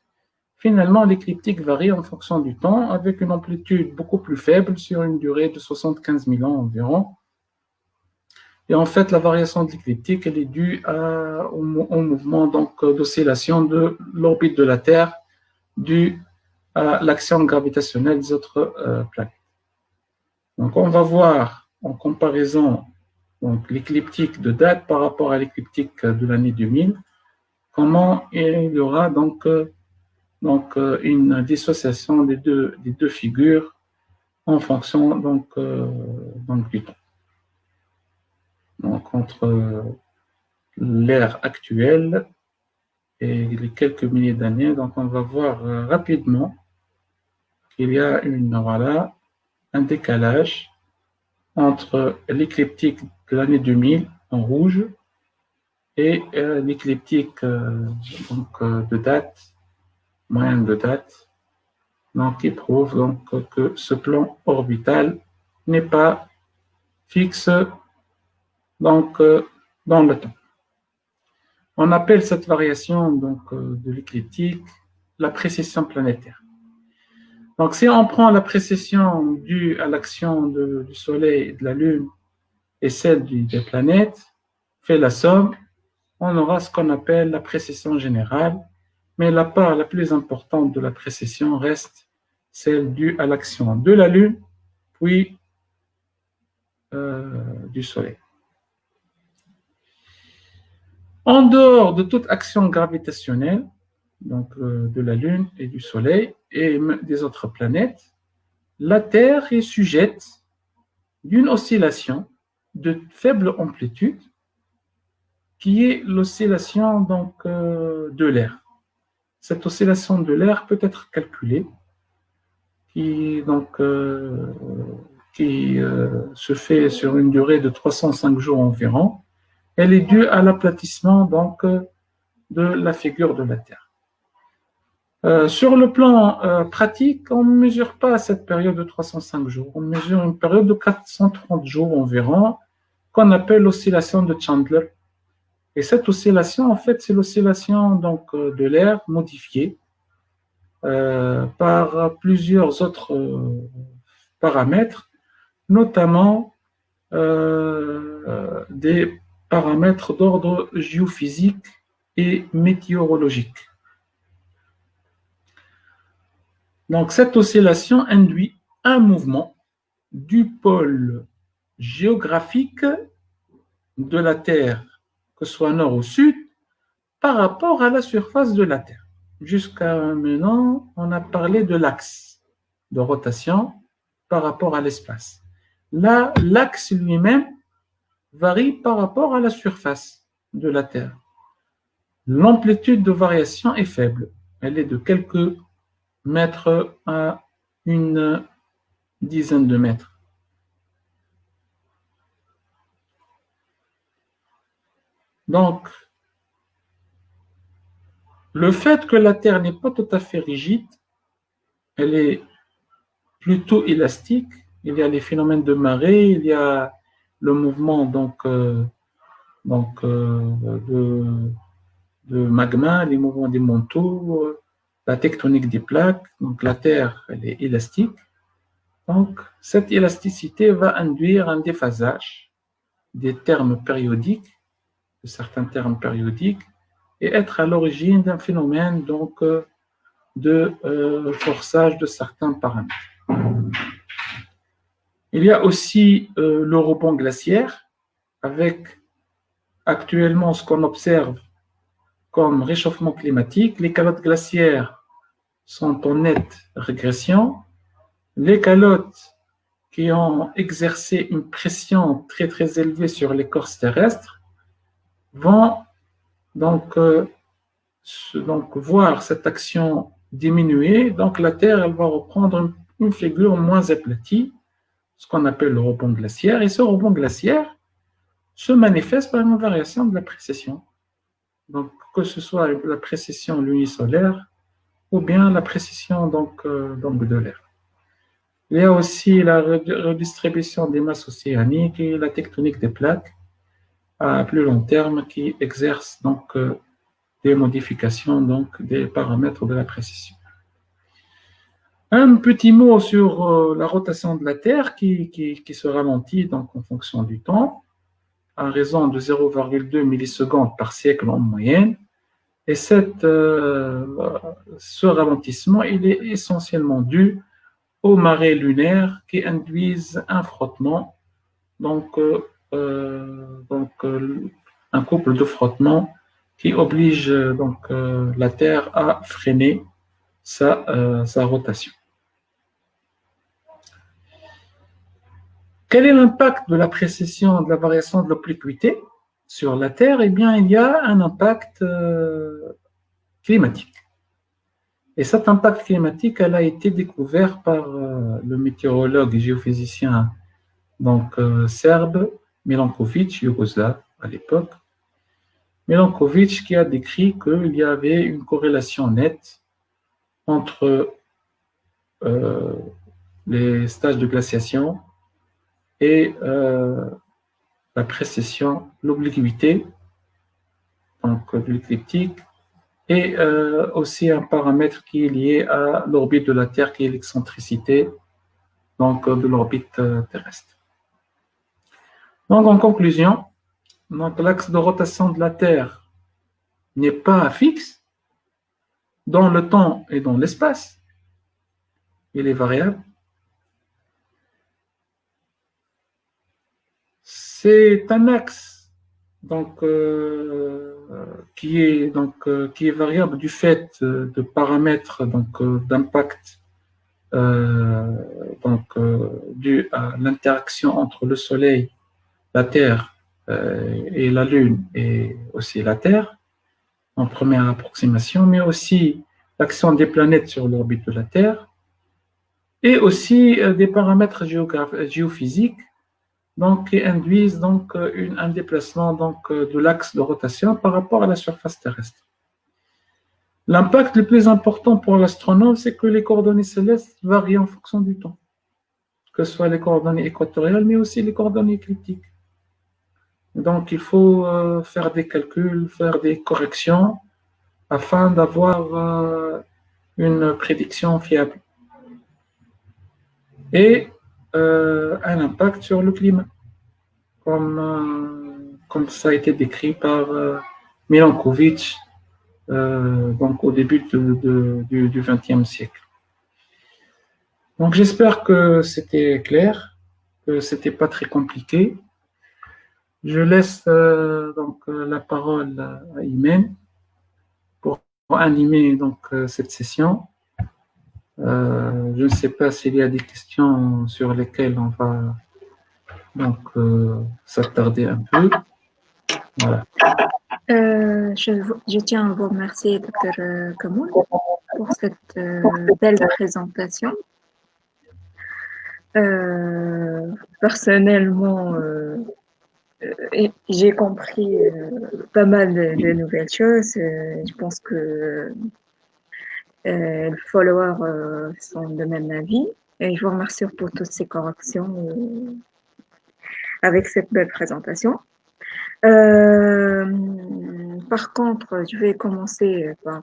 finalement, l'écliptique varie en fonction du temps avec une amplitude beaucoup plus faible sur une durée de 75 000 ans environ. Et en fait, la variation de l'écliptique, elle est due au mouvement d'oscillation de l'orbite de la Terre dû à l'action gravitationnelle des autres planètes. Donc, on va voir en comparaison l'écliptique de date par rapport à l'écliptique de l'année 2000, comment il y aura donc une dissociation des deux figures en fonction du temps. Donc, entre l'ère actuelle et les quelques milliers d'années, donc on va voir rapidement qu'il y a un décalage entre l'écliptique de l'année 2000 en rouge et l'écliptique de date, moyenne de date, donc qui prouve donc que ce plan orbital n'est pas fixe dans le temps. On appelle cette variation de l'écliptique la précession planétaire. Donc, si on prend la précession due à l'action du Soleil et de la Lune et celle des planètes, fait la somme, on aura ce qu'on appelle la précession générale, mais la part la plus importante de la précession reste celle due à l'action de la Lune, puis du Soleil. En dehors de toute action gravitationnelle, donc de la Lune et du Soleil et des autres planètes, la Terre est sujette d'une oscillation de faible amplitude qui est l'oscillation de l'air. Cette oscillation de l'air peut être calculée qui se fait sur une durée de 305 jours environ. Elle est due à l'aplatissement de la figure de la Terre. Sur le plan pratique, on ne mesure pas cette période de 305 jours. On mesure une période de 430 jours environ, qu'on appelle l'oscillation de Chandler. Et cette oscillation, en fait, c'est l'oscillation de l'air modifiée par plusieurs autres paramètres, notamment des paramètres d'ordre géophysique et météorologique. Donc, cette oscillation induit un mouvement du pôle géographique de la Terre, que ce soit nord ou sud, par rapport à la surface de la Terre. Jusqu'à maintenant, on a parlé de l'axe de rotation par rapport à l'espace. Là, l'axe lui-même varie par rapport à la surface de la Terre. L'amplitude de variation est faible. Elle est de quelques mètres à une dizaine de mètres. Donc, le fait que la Terre n'est pas tout à fait rigide, elle est plutôt élastique. Il y a les phénomènes de marée, il y a le mouvement de magma, les mouvements des manteaux, la tectonique des plaques. Donc la Terre, elle est élastique. Donc cette élasticité va induire un déphasage des termes périodiques, de certains termes périodiques, et être à l'origine d'un phénomène de forçage de certains paramètres. Il y a aussi le rebond glaciaire, avec actuellement ce qu'on observe comme réchauffement climatique. Les calottes glaciaires sont en nette régression. Les calottes qui ont exercé une pression très très élevée sur l'écorce terrestre vont donc voir cette action diminuer. Donc la Terre, elle va reprendre une figure moins aplatie, ce qu'on appelle le rebond glaciaire. Et ce rebond glaciaire se manifeste par une variation de la précession. Donc, que ce soit la précession lunisolaire ou bien la précession de l'air. Il y a aussi la redistribution des masses océaniques et la tectonique des plaques à plus long terme qui exercent des modifications des paramètres de la précession. Un petit mot sur la rotation de la Terre qui se ralentit en fonction du temps, à raison de 0,2 millisecondes par siècle en moyenne. Et ce ralentissement, il est essentiellement dû aux marées lunaires qui induisent un frottement, un couple de frottements qui oblige la Terre à freiner sa rotation. Quel est l'impact de la précession de la variation de l'obliquité sur la Terre? Eh bien, il y a un impact climatique. Et cet impact climatique, elle a été découvert par le météorologue et géophysicien serbe Milanković, yougoslave à l'époque. Milanković qui a décrit qu'il y avait une corrélation nette entre les stages de glaciation et la précession, l'obliquité, de l'écliptique, et aussi un paramètre qui est lié à l'orbite de la Terre, qui est l'excentricité de l'orbite terrestre. Donc, en conclusion, l'axe de rotation de la Terre n'est pas fixe dans le temps et dans l'espace. Il est variable. C'est un axe qui est variable du fait de paramètres d'impact dû à l'interaction entre le Soleil, la Terre et la Lune et aussi la Terre en première approximation, mais aussi l'action des planètes sur l'orbite de la Terre et aussi des paramètres géophysiques qui induisent un déplacement de l'axe de rotation par rapport à la surface terrestre. L'impact le plus important pour l'astronome, c'est que les coordonnées célestes varient en fonction du temps, que ce soit les coordonnées équatoriales, mais aussi les coordonnées écliptiques. Donc, il faut faire des calculs, faire des corrections afin d'avoir une prédiction fiable. Et un impact sur le climat, comme ça a été décrit par Milanković au début du XXe siècle. Donc, j'espère que c'était clair, que c'était pas très compliqué. Je laisse la parole à Imen pour animer cette session. Je ne sais pas s'il y a des questions sur lesquelles on va s'attarder un peu. Voilà. Je tiens à vous remercier, Dr. Kamoun, pour cette belle présentation. Personnellement, j'ai compris pas mal de nouvelles choses. Je pense que les followers sont de même avis. Et je vous remercie pour toutes ces corrections avec cette belle présentation. Par contre, je vais commencer par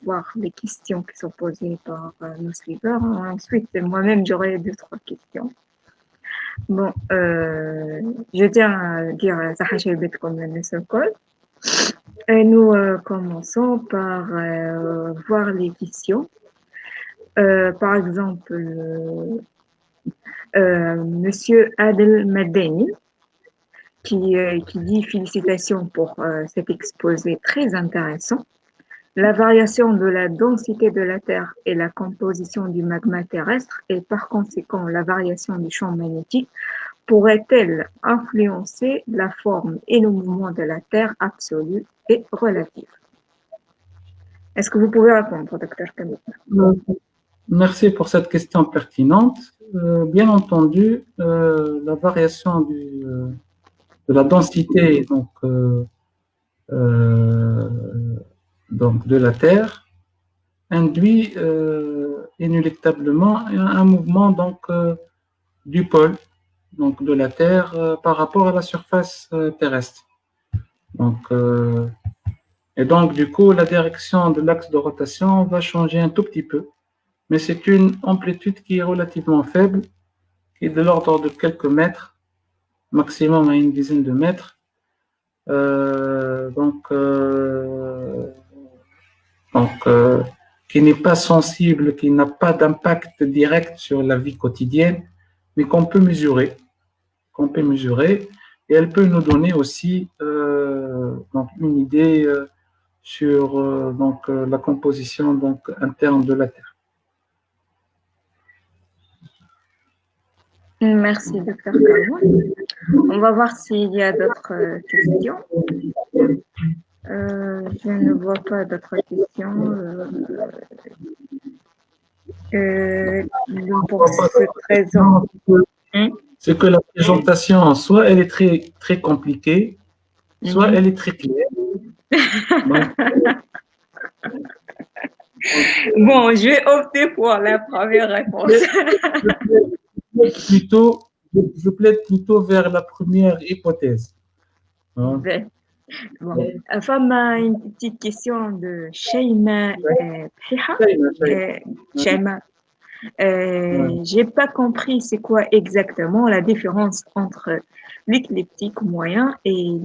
voir les questions qui sont posées par nos suiveurs. Ensuite, moi-même, j'aurai 2-3 questions. Bon, je tiens à dire Zaha Shaibet comme le call. Et nous commençons par voir les questions. Par exemple, Monsieur Adel Madeni, qui dit félicitations pour cet exposé très intéressant. La variation de la densité de la Terre et la composition du magma terrestre et par conséquent la variation du champ magnétique pourrait-elle influencer la forme et le mouvement de la Terre absolue et relative? Est-ce que vous pouvez répondre, Dr. Camille? Merci pour cette question pertinente. Bien entendu, la variation de la densité de la Terre induit inéluctablement un mouvement du pôle de la Terre par rapport à la surface terrestre. Et donc, du coup, la direction de l'axe de rotation va changer un tout petit peu, mais c'est une amplitude qui est relativement faible, qui est de l'ordre de quelques mètres, maximum à une dizaine de mètres. Qui n'est pas sensible, qui n'a pas d'impact direct sur la vie quotidienne, mais qu'on peut mesurer, et elle peut nous donner aussi une idée sur la composition interne de la Terre. Merci, Dr. Kamoun. On va voir s'il y a d'autres questions. Je ne vois pas d'autres questions. Pour cette raison. C'est que la présentation, soit elle est très, très compliquée, soit elle est très claire. Bon, je vais opter pour la première réponse. Je plaide plutôt vers la première hypothèse. Bon. Enfin, une petite question de Shaima Piha. Shaima, j'ai pas compris c'est quoi exactement la différence entre l'écliptique moyen et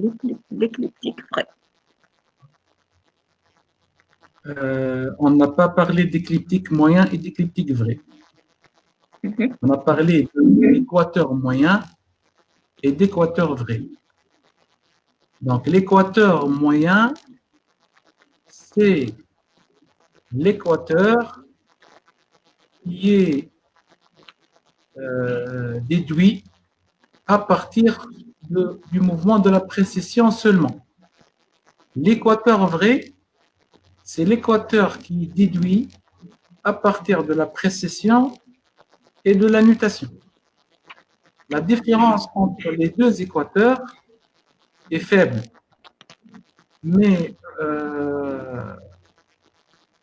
l'écliptique vrai. On n'a pas parlé d'écliptique moyen et d'écliptique vrai. On a parlé d'équateur moyen et d'équateur vrai. Donc, l'équateur moyen, c'est l'équateur qui est déduit à partir du mouvement de la précession seulement. L'équateur vrai, c'est l'équateur qui est déduit à partir de la précession et de la nutation. La différence entre les deux équateurs est faible. Mais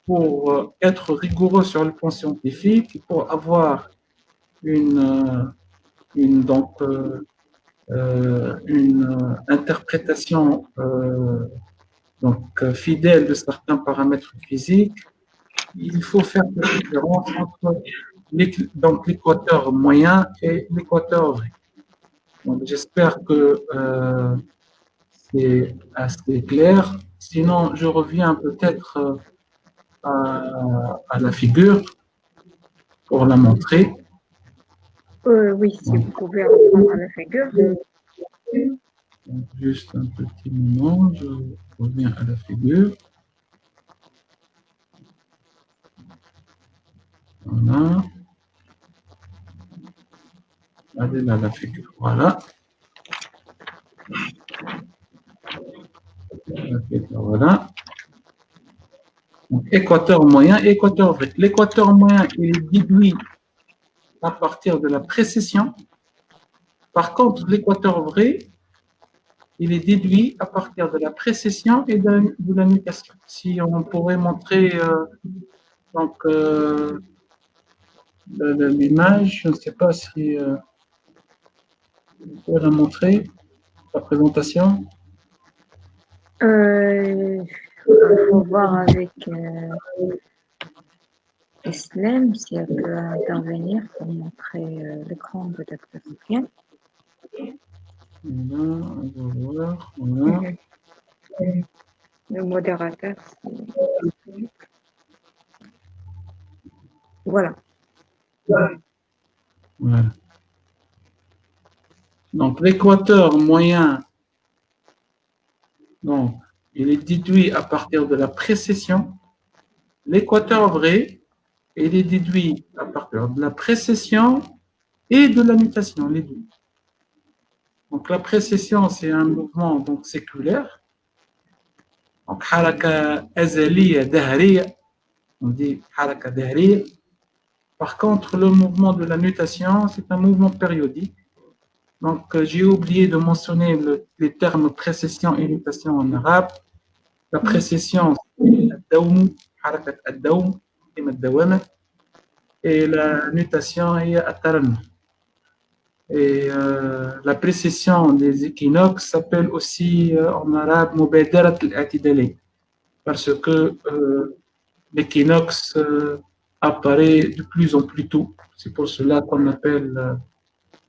pour être rigoureux sur le plan scientifique, pour avoir une interprétation fidèle de certains paramètres physiques, il faut faire la différence entre l'équateur moyen et l'équateur vrai. Donc, j'espère que c'est assez clair. Sinon, je reviens peut-être à la figure. pour la montrer. Oui, si vous pouvez reprendre la figure. Donc, juste un petit moment, je reviens à la figure. Voilà. Allez là, la figure. Voilà. Voilà. Donc, équateur moyen, équateur vrai. L'équateur moyen, il est déduit à partir de la précession. Par contre, l'équateur vrai, il est déduit à partir de la précession et de la nutation. Si on pourrait montrer donc l'image, je ne sais pas si on peut la montrer, la présentation. Il faut voir avec Islam si elle peut intervenir pour montrer l'écran de Dr. Sofiane. Voilà, on va voir. Voilà. Le modérateur. Voilà. Voilà. Donc, l'équateur moyen, donc, il est déduit à partir de la précession. L'équateur vrai, il est déduit à partir de la précession et de la nutation, les deux. Donc, la précession, c'est un mouvement donc, séculaire. Donc, haraka azaliya dahriya, on dit haraka dahriya. Par contre, le mouvement de la nutation, c'est un mouvement périodique. Donc, j'ai oublié de mentionner les termes précession et nutation en arabe. La précession, c'est ad-dawm, harakat ad-dawm, et la nutation est at-tarannuh. Et la précession des équinoxes s'appelle aussi en arabe mubadarat al-i'tidali, parce que l'équinoxe apparaît de plus en plus tôt. C'est pour cela qu'on appelle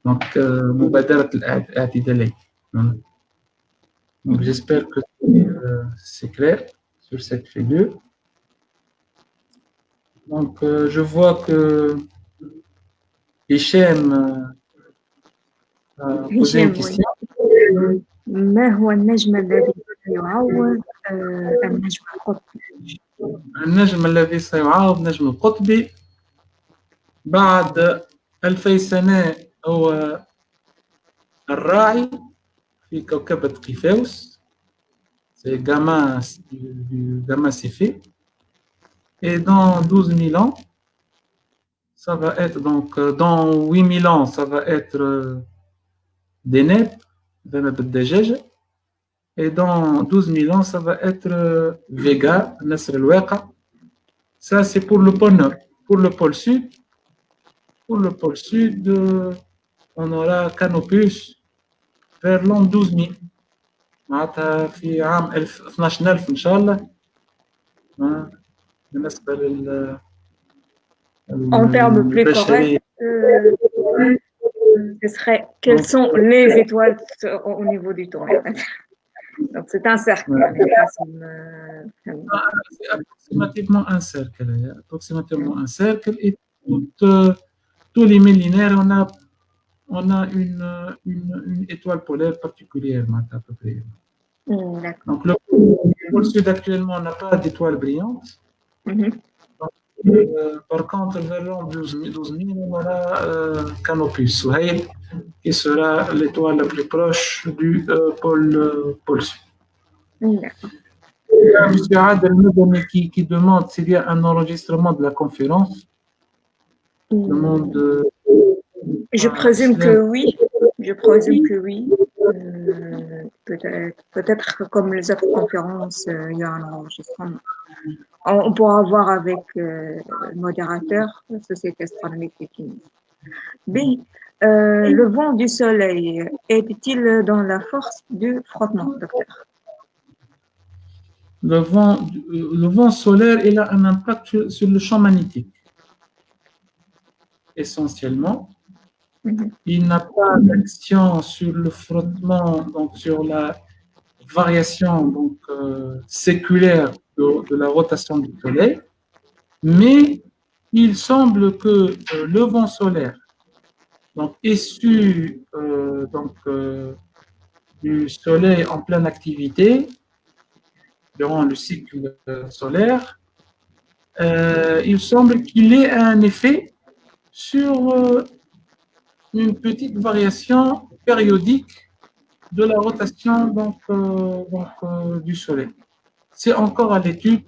donc mubadarat al-i'tidali. Donc j'espère que c'est clair sur cette figure. Donc je vois que Hichem a posé une question. ما هو النجم الذي يعوض النجم القطبي؟ النجم الذي سيعاوض نجم القطبي بعد 2000 سنة هو الراعي في كوكبة قيفاوس. C'est Gamma du Gamma Céphée. Et dans 12 000 ans, ça va être donc dans 8 000 ans, ça va être Deneb, Deneb al-Dajjaj. Et dans 12 000 ans, ça va être Vega, Nasr al-Waqa. Ça, c'est pour le pôle nord. Pour le pôle sud, on aura Canopus vers l'an 12 000. معناتها في عام 12000 إن شاء الله. بالنسبة En termes plus corrects, ce serait quelles sont les étoiles au niveau du tournoi. Donc c'est un cercle. C'est approximativement un cercle. Et tous les millénaires, on a une étoile polaire particulière, à peu près. Donc le pôle sud actuellement, on n'a pas d'étoile brillante. Par contre, vers l'an 12 000, on aura Canopus, qui sera l'étoile la plus proche du pôle sud. Monsieur Adel Medani qui demande s'il y a un enregistrement de la conférence. Je présume que oui. Peut-être que comme les autres conférences, il y a un enregistrement. On pourra voir avec le modérateur, la Société astronomique de Tunis. B. Le vent du soleil est-il dans la force du frottement, docteur? Le vent solaire, il a un impact sur le champ magnétique. Essentiellement. Il n'a pas d'action sur le frottement, donc sur la variation séculaire de la rotation du Soleil, mais il semble que le vent solaire, donc issu du soleil en pleine activité durant le cycle solaire, il semble qu'il ait un effet sur une petite variation périodique de la rotation du Soleil. C'est encore à l'étude,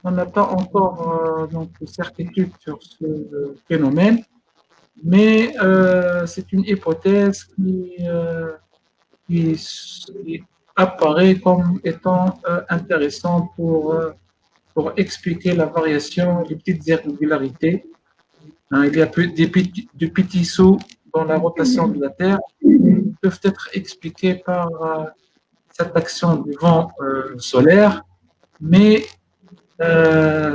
on n'a pas encore de certitude sur ce phénomène, mais c'est une hypothèse qui apparaît comme étant intéressante pour expliquer la variation, les petites irrégularités. Il y a des petits sauts dans la rotation de la Terre qui peuvent être expliqués par cette action du vent solaire, mais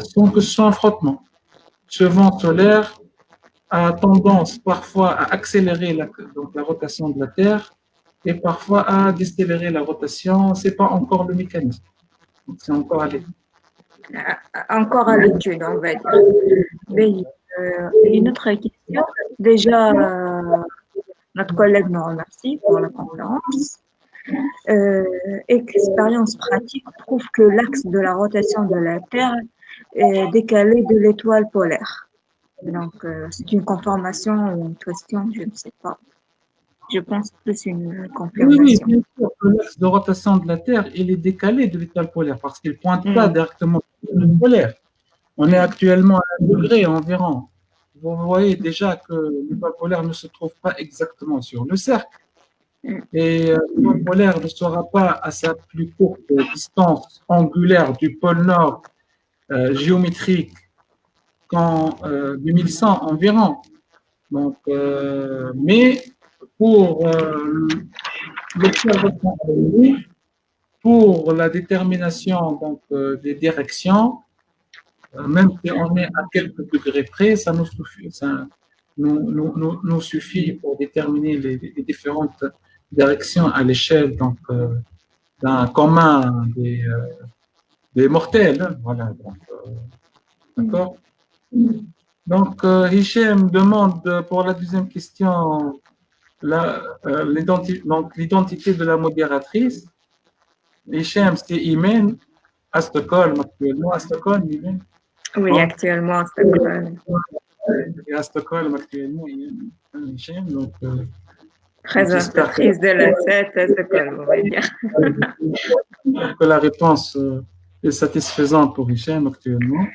sans frottement. Ce vent solaire a tendance parfois à accélérer la rotation de la Terre et parfois à décélérer la rotation. Ce n'est pas encore le mécanisme. C'est encore à l'étude. Encore à l'étude, on va dire. Mais, une autre question. Déjà, notre collègue nous remercie pour la conférence. Expérience pratique prouve que l'axe de la rotation de la Terre est décalé de l'étoile polaire. Donc, c'est une confirmation ou une question, je ne sais pas. Je pense que c'est une confirmation. Oui, bien sûr, l'axe de rotation de la Terre, il est décalé de l'étoile polaire parce qu'il ne pointe pas directement sur l'étoile polaire. On est actuellement à 1 degré environ. Vous voyez déjà que l'étoile polaire ne se trouve pas exactement sur le cercle. Et l'étoile polaire ne sera pas à sa plus courte distance angulaire du pôle nord géométrique qu'en 2100 environ. Donc, mais pour l'observation pour la détermination des directions, même si on est à quelques degrés près, ça nous suffit pour déterminer les différentes directions à l'échelle d'un commun des mortels. Voilà. D'accord. Donc, Hichem demande pour la deuxième question l'identité de la modératrice. Hichem, c'est Imen à Stockholm actuellement. À Stockholm, Imen. Oui, actuellement à Stockholm. Et à Stockholm actuellement, Hichem. Donc, présentatrice de la SET à Stockholm, on va dire. Que la réponse est satisfaisante pour Hichem actuellement.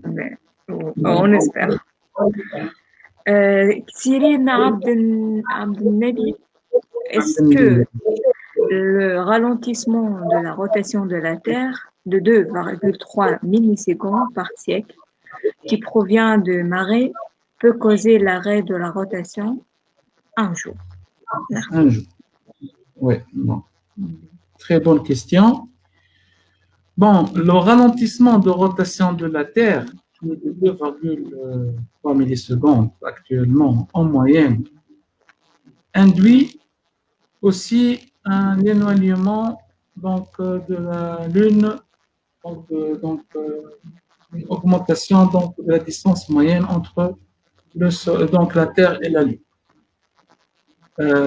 Mais, on espère. Cyril Abdelnabi, est-ce que le ralentissement de la rotation de la Terre de 2,3 millisecondes par siècle, qui provient de marées, peut causer l'arrêt de la rotation un jour? Merci. Un jour. Oui, bon. Très bonne question. Bon, le ralentissement de rotation de la Terre, qui est de 2,3 millisecondes actuellement en moyenne, induit aussi un éloignement de la Lune, une augmentation de la distance moyenne entre la Terre et la Lune.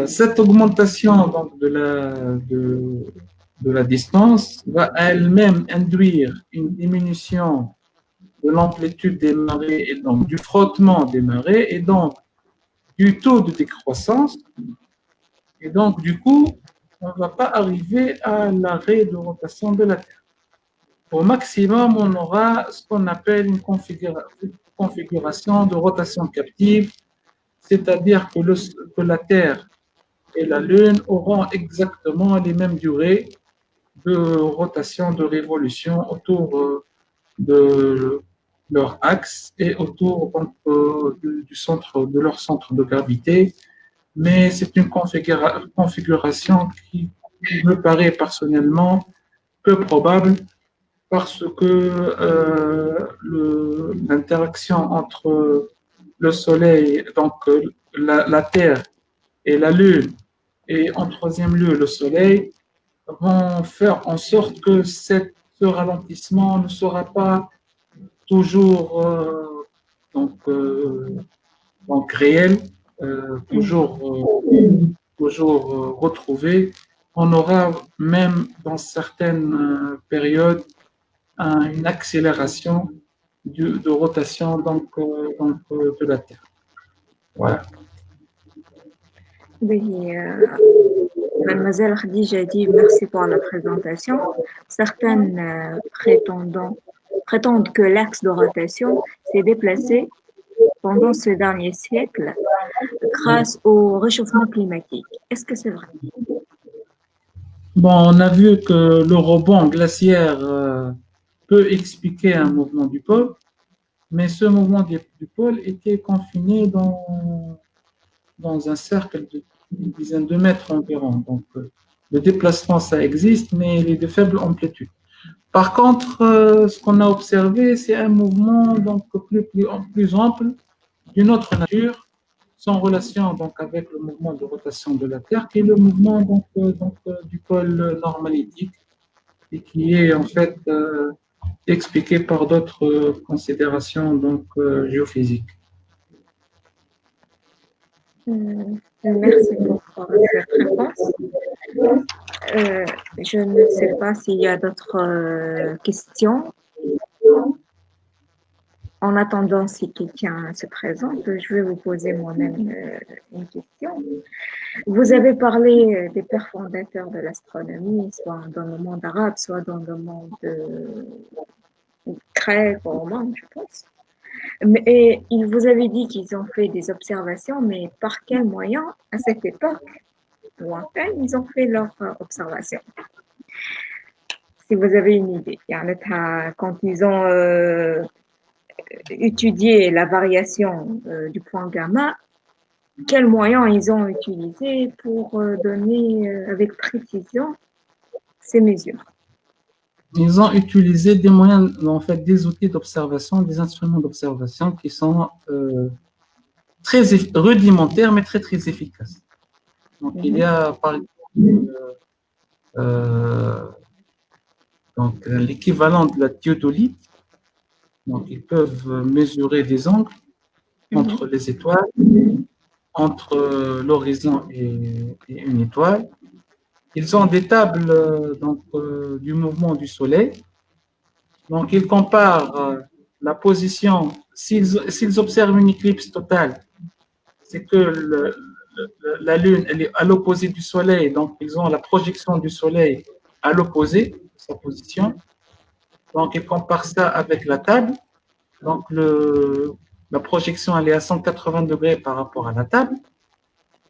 Cette augmentation de la distance va elle-même induire une diminution de l'amplitude des marées et donc du frottement des marées et donc du taux de décroissance. Et donc, du coup, on ne va pas arriver à l'arrêt de rotation de la Terre. Au maximum, on aura ce qu'on appelle une configuration de rotation captive, c'est-à-dire que la Terre et la Lune auront exactement les mêmes durées de rotation, de révolution autour de leur axe et autour de leur centre de gravité. Mais c'est une configuration qui me paraît personnellement peu probable parce que l'interaction entre le Soleil, donc la Terre et la Lune, et en troisième lieu le Soleil, vont faire en sorte que ce ralentissement ne sera pas toujours donc réel, toujours retrouvé. On aura même dans certaines périodes une accélération de rotation de la Terre. Voilà. Oui, mademoiselle Khadija dit merci pour la présentation. Certaines prétendent que l'axe de rotation s'est déplacé pendant ce dernier siècle grâce au réchauffement climatique. Est-ce que c'est vrai? Bon, on a vu que le rebond glaciaire peut expliquer un mouvement du pôle, mais ce mouvement du pôle était confiné dans un cercle d'une dizaine de mètres environ. Donc, le déplacement, ça existe, mais il est de faible amplitude. Par contre, ce qu'on a observé, c'est un mouvement donc plus ample d'une autre nature, sans relation donc avec le mouvement de rotation de la Terre, qui est le mouvement du pôle nord magnétique et qui est en fait expliqué par d'autres considérations géophysiques. Merci pour cette réponse. Je ne sais pas s'il y a d'autres questions. En attendant, si quelqu'un se présente, je vais vous poser moi-même une question. Vous avez parlé des pères fondateurs de l'astronomie, soit dans le monde arabe, soit dans le monde grec ou romain, je pense. Et vous avez dit qu'ils ont fait des observations, mais par quels moyens, à cette époque lointaine, ils ont fait leurs observations? Si vous avez une idée. Quand ils ont étudié la variation du point gamma, quels moyens ils ont utilisés pour donner avec précision ces mesures? Ils ont utilisé des moyens, en fait, des outils d'observation, des instruments d'observation qui sont très rudimentaires, mais très, très efficaces. Donc, il y a, par exemple, l'équivalent de la théodolite. Donc, ils peuvent mesurer des angles entre les étoiles, entre l'horizon et une étoile. Ils ont des tables du mouvement du Soleil. Donc, ils comparent la position. S'ils observent une éclipse totale, c'est que la Lune elle est à l'opposé du Soleil. Donc, ils ont la projection du Soleil à l'opposé de sa position. Donc, ils comparent ça avec la table. Donc, la projection elle est à 180 degrés par rapport à la table.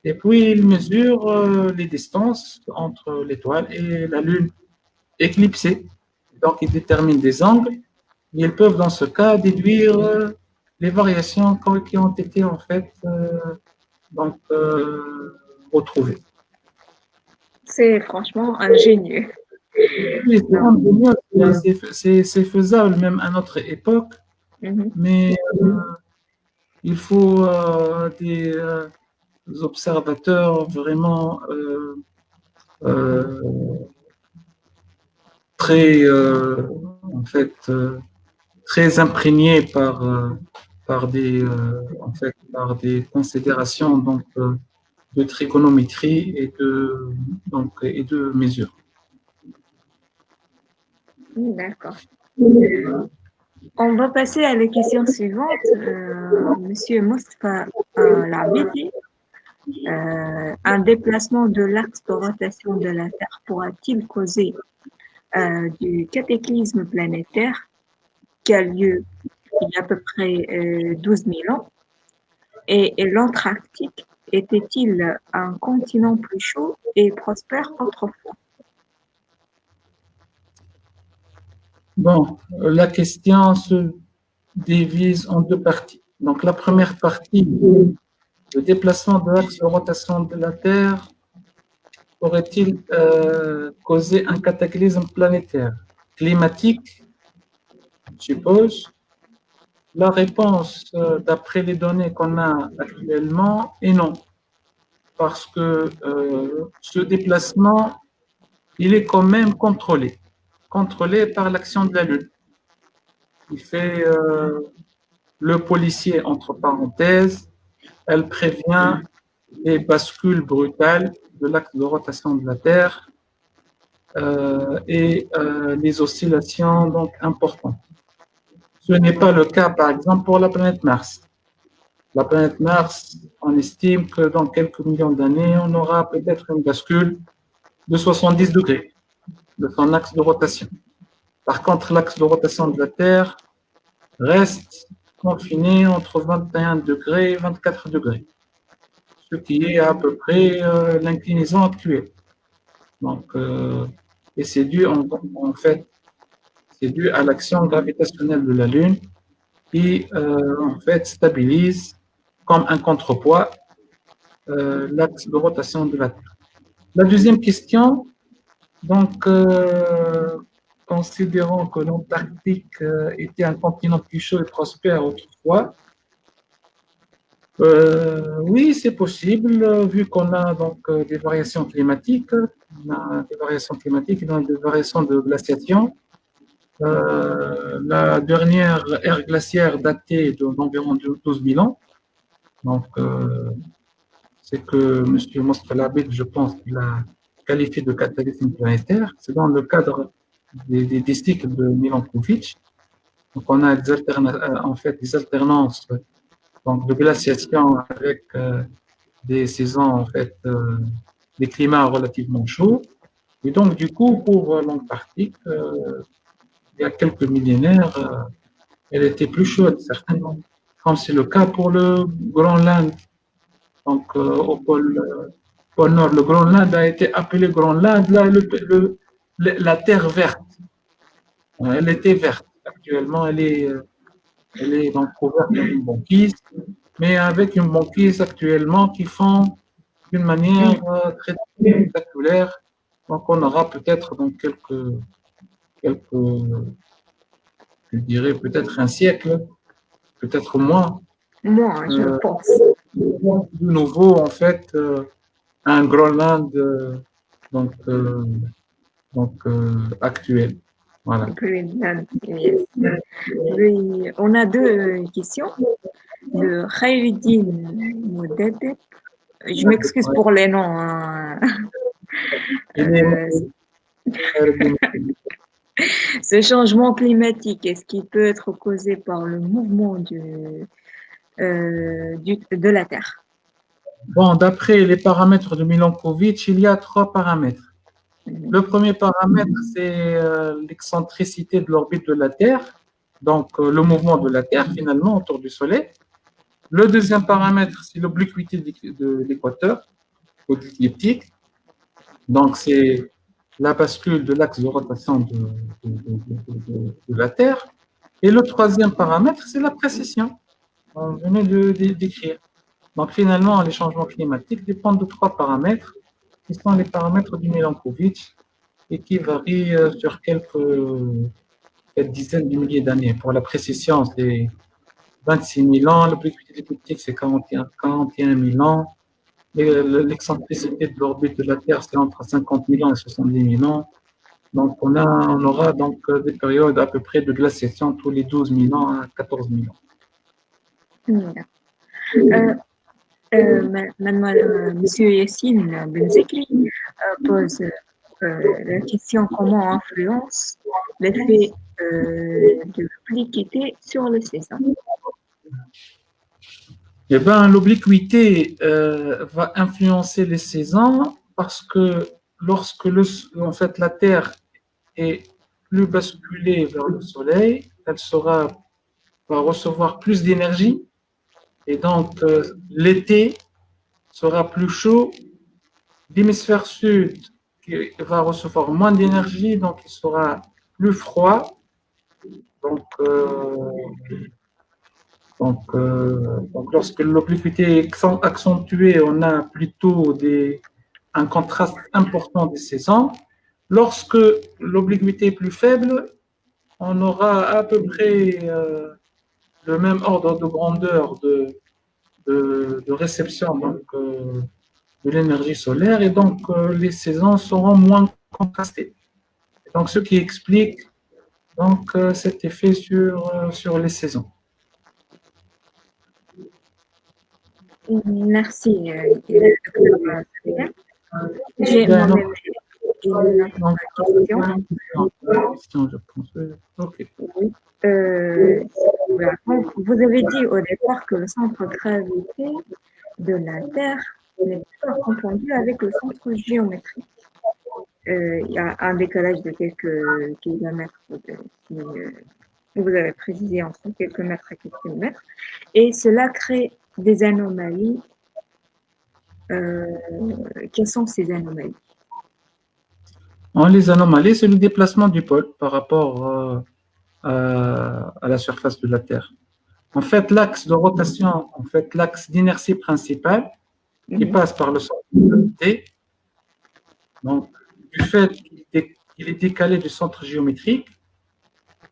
Et puis, ils mesurent les distances entre l'étoile et la Lune éclipsée. Donc, ils déterminent des angles. Et ils peuvent, dans ce cas, déduire les variations qui ont été, en fait, retrouvées. C'est franchement ingénieux. Oui, c'est faisable même à notre époque, mais il faut des observateurs vraiment très, en fait, très imprégnés par des considérations de trigonométrie et de mesure. D'accord. On va passer à la question suivante. Monsieur Mostafa Labidi, un déplacement de l'axe de rotation de la Terre pourra-t-il causer du cataclysme planétaire qui a lieu il y a à peu près 12 000 ans? Et l'Antarctique était-il un continent plus chaud et prospère autrefois? Bon, la question se divise en deux parties. Donc, la première partie, le déplacement de l'axe de rotation de la Terre aurait-il causé un cataclysme planétaire climatique, je suppose. La réponse, d'après les données qu'on a actuellement, est non. Parce que ce déplacement, il est quand même contrôlé par l'action de la Lune. Il fait le policier, entre parenthèses, elle prévient les bascules brutales de l'axe de rotation de la Terre et les oscillations donc importantes. Ce n'est pas le cas, par exemple, pour la planète Mars. La planète Mars, on estime que dans quelques millions d'années, on aura peut-être une bascule de 70 degrés de son axe de rotation. Par contre, l'axe de rotation de la Terre reste confiné entre 21 degrés et 24 degrés, ce qui est à peu près l'inclinaison actuelle. Donc, et c'est dû en fait, c'est dû à l'action gravitationnelle de la Lune qui en fait stabilise comme un contrepoids l'axe de rotation de la Terre. La deuxième question, donc, considérant que l'Antarctique était un continent plus chaud et prospère autrefois, oui, c'est possible, vu qu'on a donc des variations climatiques, on a des variations climatiques, donc des variations de glaciation. La dernière ère glaciaire datait d'environ 12 000 ans. Donc, c'est que M. Mostrelabit, je pense, qu'il a qualifié de cataclysme planétaire. C'est dans le cadre des cycles de Milankovitch. Donc, on a en fait des alternances donc, de glaciation avec des saisons, en fait, des climats relativement chauds. Et donc, du coup, pour l'Antarctique, il y a quelques millénaires, elle était plus chaude, certainement, comme c'est le cas pour le Groenland. Donc, au pôle Nord, le Groenland a été appelé Groenland, là, la terre verte. Elle était verte. Actuellement, elle est donc couverte d'une banquise, mais avec une banquise actuellement qui fond d'une manière très spectaculaire. Donc, on aura peut-être dans quelques, je dirais peut-être un siècle, peut-être moins. Moi, je pense. De nouveau, en fait, un Groenland actuel. Voilà. Oui, on a deux questions de Khairuddin Mouded. Je m'excuse pour les noms. Hein. Ce changement climatique, est-ce qu'il peut être causé par le mouvement de la Terre? Bon, d'après les paramètres de Milankovitch, il y a trois paramètres. Le premier paramètre, c'est l'excentricité de l'orbite de la Terre, donc le mouvement de la Terre finalement autour du Soleil. Le deuxième paramètre, c'est l'obliquité de l'équateur, ou de l'écliptique. Donc, c'est la bascule de l'axe de rotation de la Terre. Et le troisième paramètre, c'est la précession. On venait de décrire. Donc, finalement, les changements climatiques dépendent de trois paramètres, qui sont les paramètres du Milankovitch et qui varient sur quelques dizaines de milliers d'années. Pour la précession, c'est 26 000 ans, l'obliquité écliptique, c'est 41 000 ans, l'excentricité de l'orbite de la Terre, c'est entre 50 000 ans et 70 000 ans. Donc, on aura donc des périodes à peu près de glaciation tous les 12 000 ans à 14 000 ans. Monsieur Yassine Benzekli pose la question comment influence l'effet de l'obliquité sur les saisons. Eh bien, l'obliquité va influencer les saisons parce que lorsque en fait, la Terre est plus basculée vers le Soleil, elle va recevoir plus d'énergie et donc l'été sera plus chaud. L'hémisphère sud qui va recevoir moins d'énergie, donc il sera plus froid. Donc, lorsque l'obliquité est accentuée, on a plutôt un contraste important des saisons. Lorsque l'obliquité est plus faible, on aura à peu près le même ordre de grandeur de réception de l'énergie solaire et donc les saisons seront moins contrastées. Donc, ce qui explique donc, cet effet sur les saisons. Merci, docteur Sofiane. J'ai Ben, donc, moi-même une donc, autre question. question, je pense. Ok. Oui. Voilà. Donc, vous avez dit au départ que le centre de gravité de la Terre n'est pas confondu avec le centre géométrique. Il y a un décalage de quelques kilomètres, si, vous avez précisé entre quelques mètres et quelques mètres, et cela crée des anomalies. Quelles sont ces anomalies? Les anomalies, c'est le déplacement du pôle par rapport à la surface de la Terre. En fait, l'axe de rotation, en fait, l'axe d'inertie principale qui passe par le centre de gravité, donc, du fait qu'il est décalé du centre géométrique,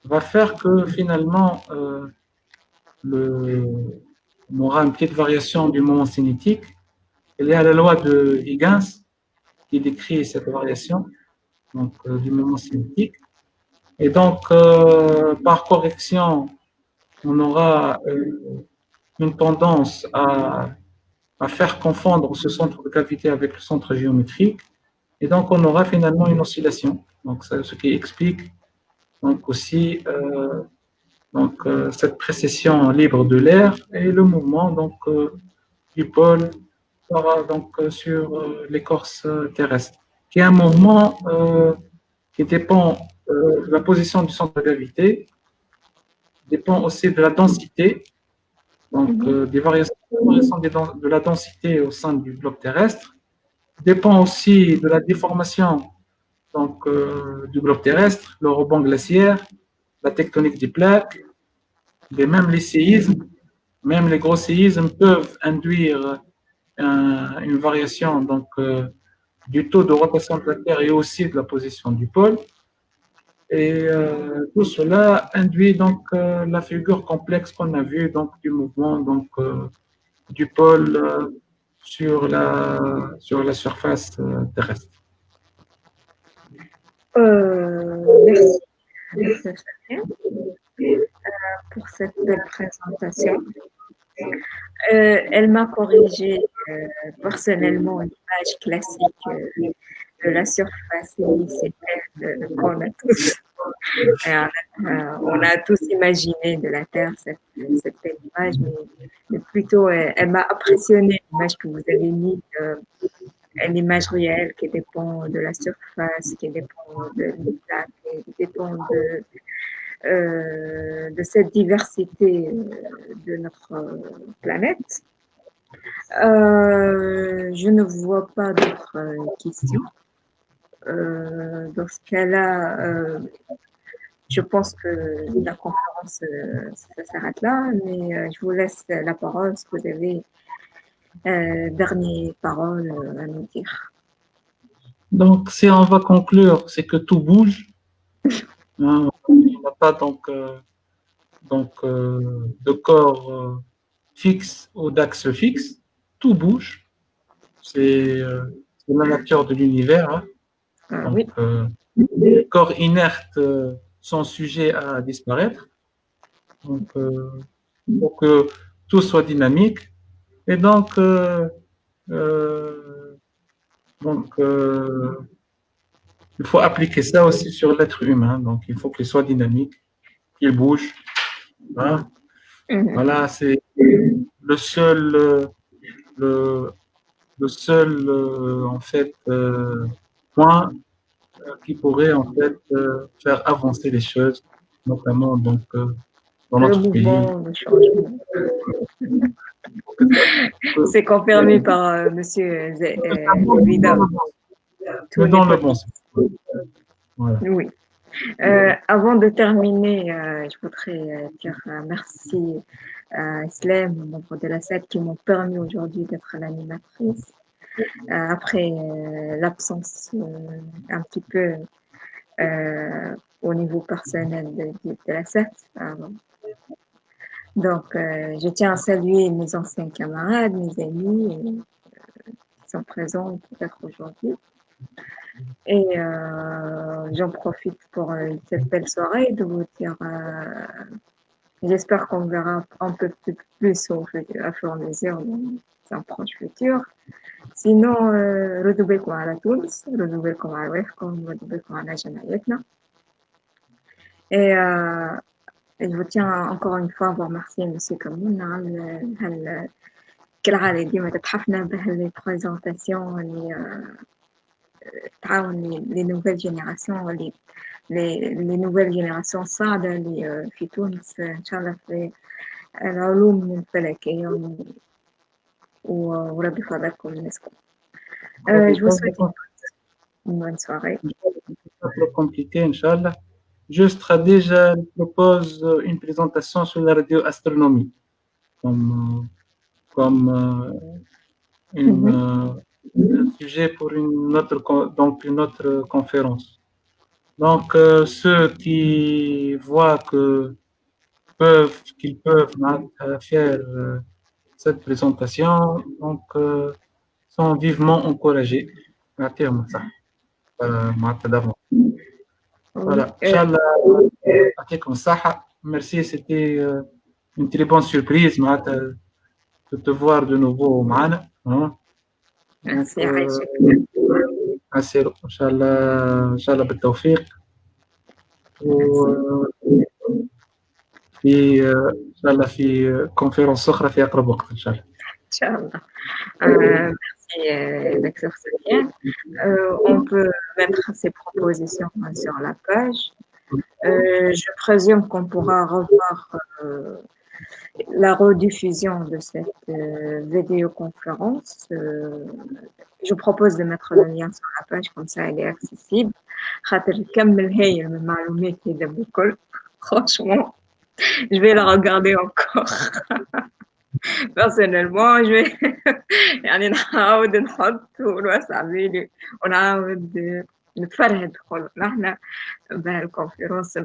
va faire que finalement, on aura une petite variation du moment cinétique. Il y a la loi de Huygens qui décrit cette variation donc, du moment cinétique. Et donc, par correction, on aura une tendance à faire confondre ce centre de gravité avec le centre géométrique. Et donc, on aura finalement une oscillation. Donc, ce qui explique donc aussi cette précession libre de l'air et le mouvement donc, du pôle sur l'écorce terrestre, qui est un mouvement qui dépend de la position du centre de gravité, dépend aussi de la densité, donc des variations de la densité au sein du globe terrestre, dépend aussi de la déformation donc, du globe terrestre, le rebond glaciaire, la tectonique des plaques, même les séismes, même les gros séismes peuvent induire une variation donc, du taux de rotation de la Terre et aussi de la position du pôle. Et tout cela induit donc la figure complexe qu'on a vue donc, du mouvement donc, du pôle sur la surface terrestre. Merci, Dr. Sofiane, pour cette belle présentation. Elle m'a corrigé personnellement l'image classique de la surface hémisphérique qu'on a tous. On a tous imaginé de la Terre cette belle image, mais plutôt elle m'a impressionné l'image que vous avez mise, l'image réelle qui dépend de la surface, qui dépend des plaques, qui dépend de cette diversité de notre planète. Je ne vois pas d'autres questions. Dans ce cas-là, je pense que la conférence ça s'arrête là, mais je vous laisse la parole si vous avez dernière parole à nous dire. Donc, si on va conclure, c'est que tout bouge. Hein, on n'a pas donc, de corps fixe ou d'axe fixe. Tout bouge. C'est la nature de l'univers. Hein. Donc, Oui. les corps inertes sont sujets à disparaître. Donc, pour que tout soit dynamique. Et donc, il faut appliquer ça aussi sur l'être humain. Donc, il faut qu'il soit dynamique, qu'il bouge. Hein. Voilà, c'est le seul, le seul en fait, point qui pourrait en fait faire avancer les choses, notamment donc, dans Le notre pays. mouvement, le changement. C'est confirmé par Monsieur Vida. Mais dans le bon sens. Voilà. Oui. Avant de terminer, je voudrais dire merci à Islem, membre de la SAD, qui m'ont permis aujourd'hui d'être l'animatrice. Après l'absence un petit peu au niveau personnel de la SAD. Donc, je tiens à saluer mes anciens camarades, mes amis qui sont présents peut-être aujourd'hui. Et j'en profite pour cette belle soirée de vous dire J'espère qu'on verra un peu plus à fur et à mesure dans un proche futur. Sinon, ردوا بالكم على تونس، ردوا بالكم على رواحكم، ردوا بالكم على جمعيتنا. Et je vous tiens encore une fois à vous remercier, Monsieur Kamoun, على كالعادة ديما تتحفنا بهاللي بريزونطاسيون اللي تعاون لي نوفيل جينيراسيون لي نوفيل جينيراسيون الصاعدة اللي في تونس إن شاء الله في العلوم الفلكية وربي يفضلكم الناسكم. Je vous souhaite une bonne soirée. Pas trop compliqué, Inch'Allah. Juste, Khadija propose une présentation sur la radioastronomie comme un sujet pour une autre conférence. Donc, ceux qui voient qu'ils peuvent faire cette présentation, donc, sont vivement encouragés. Voilà. Inch'Allah, merci, c'était une très bonne surprise de te voir de nouveau au Man. Merci, Inch'Allah, بالتوفيق. إن شاء الله في conférence أخرى في أقرب وقت إن شاء الله. Inch'Allah. Merci, Dr. Sofiane. On peut mettre ces propositions sur la page. Je présume qu'on pourra revoir la rediffusion de cette vidéoconférence. Je propose de mettre le lien sur la page, comme ça elle est accessible. Franchement, je vais la regarder encore. Personnellement, je vais يعني نحاول نحط ونوسع فيديو ونعاود نتفرهد نحن بالconférence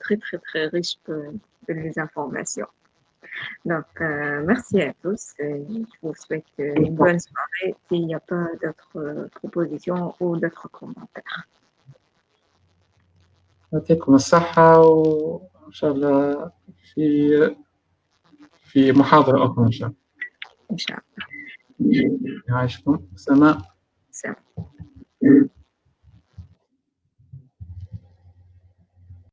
très très très riche de les informations. Donc, merci à tous. Je vous souhaite une bonne soirée s'il n'y a pas d'autres propositions ou d'autres commentaires. يعطيكم الصحة وإن شاء الله في محاضرة أخرى إن شاء الله. إن شاء الله. يعيشكم. سلام. سلام.